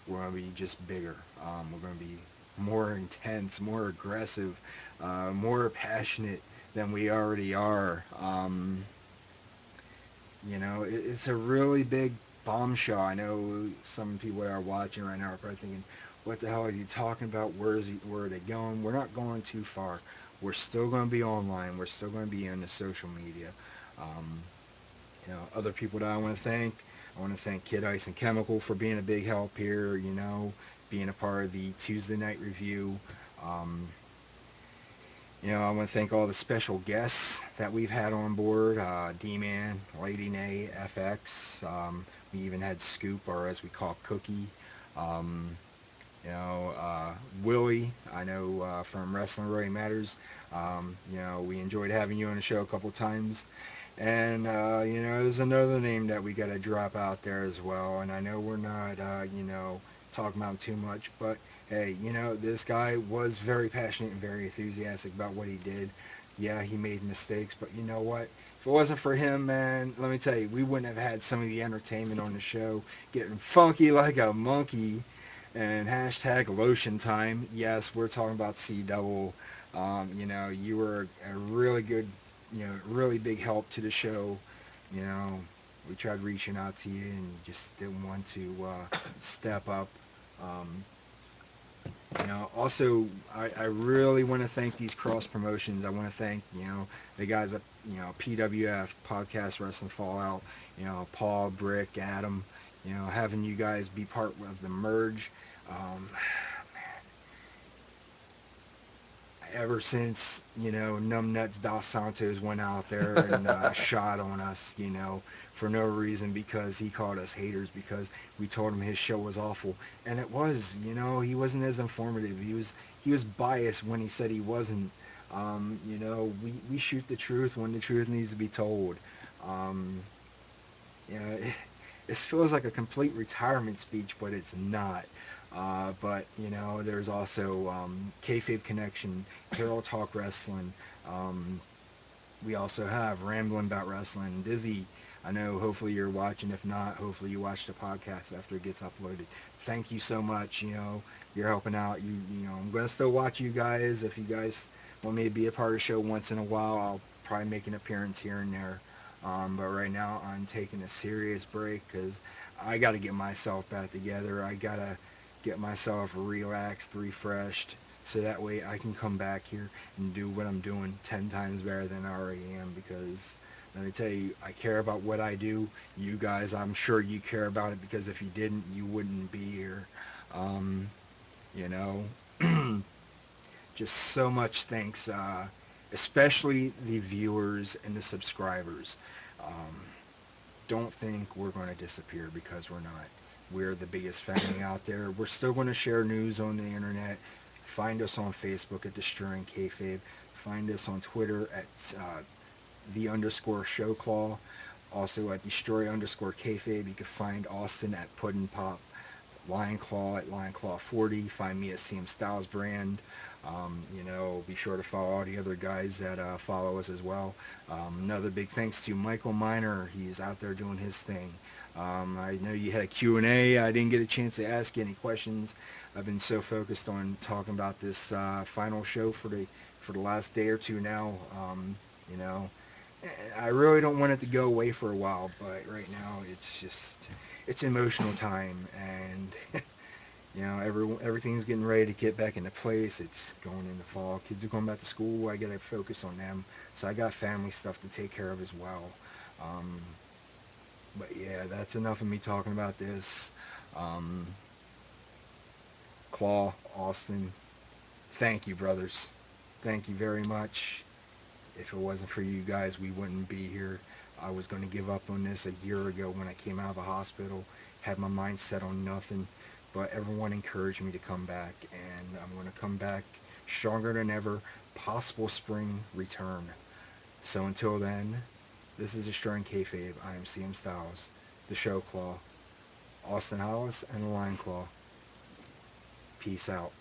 [SPEAKER 1] we're going to be just bigger. We're going to be more intense, more aggressive, more passionate than we already are. It's a really big bombshell. I know some people that are watching right now are probably thinking, what the hell is he talking about? Where are they going? We're not going too far. We're still going to be online. We're still going to be in the social media. Um, Other people that I want to thank. I want to thank Kid Ice and Chemical for being a big help here, being a part of the Tuesday night review. Um, I want to thank all the special guests that we've had on board. D-Man, Lady Nay, FX. We even had Scoop, or as we call Cookie. Um, Willie, I know from Wrestling Really Matters. We enjoyed having you on the show a couple times. And, there's another name that we got to drop out there as well. And I know we're not, talking about him too much, but hey, this guy was very passionate and very enthusiastic about what he did. Yeah, he made mistakes, but you know what? If it wasn't for him, man, let me tell you, we wouldn't have had some of the entertainment on the show, getting funky like a monkey, and hashtag lotion time. Yes, we're talking about C Double. You were a really good, really big help to the show. You know, We tried reaching out to you and just didn't want to step up. Um, Also, I really want to thank these cross promotions. I want to thank, the guys at, PWF, Podcast Wrestling Fallout, Paul, Brick, Adam, having you guys be part of the merge. Um, Ever since, Numbnuts Dos Santos went out there and shot on us, for no reason because he called us haters because we told him his show was awful. And it was, he wasn't as informative. He was biased when he said he wasn't. We shoot the truth when the truth needs to be told. Um, you know, it, it feels like a complete retirement speech, but it's not. But there's also Kayfabe Connection, Harold Talk Wrestling. Um, we also have Rambling About Wrestling. Dizzy, I know hopefully you're watching. If not, hopefully you watch the podcast after it gets uploaded. Thank you so much. You're helping out. I'm gonna still watch you guys. If you guys want me to be a part of the show once in a while, I'll probably make an appearance here and there. But right now I'm taking a serious break because I got to get myself back together. I gotta get myself relaxed, refreshed, so that way I can come back here and do what I'm doing 10 times better than I already am. Because let me tell you, I care about what I do. You guys, I'm sure you care about it because if you didn't, you wouldn't be here. Um, you know, just so much thanks, especially the viewers and the subscribers. Um, don't think we're going to disappear because we're not. We're the biggest family out there. We're still going to share news on the internet. Find us on Facebook at Destroying Kayfabe. Find us on Twitter at the underscore showclaw. Also at Destroy underscore Kayfabe. You can find Austin at Puddin' Pop. Lion Claw at Lion Claw 40. Find me at CM Stylez brand. Be sure to follow all the other guys that follow us as well. Another big thanks to Michael Miner. He's out there doing his thing. I know you had a Q&A. I didn't get a chance to ask you any questions. I've been so focused on talking about this final show for the last day or two now. You know, I really don't want it to go away for a while, but right now it's emotional time, and everything's getting ready to get back into place. It's going into fall. Kids are going back to school. I got to focus on them. So I got family stuff to take care of as well. Um, but yeah, that's enough of me talking about this. Um, Claw, Austin, thank you, brothers. Thank you very much. If it wasn't for you guys, we wouldn't be here. I was going to give up on this a year ago when I came out of the hospital, had my mind set on nothing, but everyone encouraged me to come back, and I'm going to come back stronger than ever, possible spring return. So until then, this is Destroying Kayfabe. I am CM Stylez, the Show Claw, Austin Hollis, and the Lion Claw. Peace out.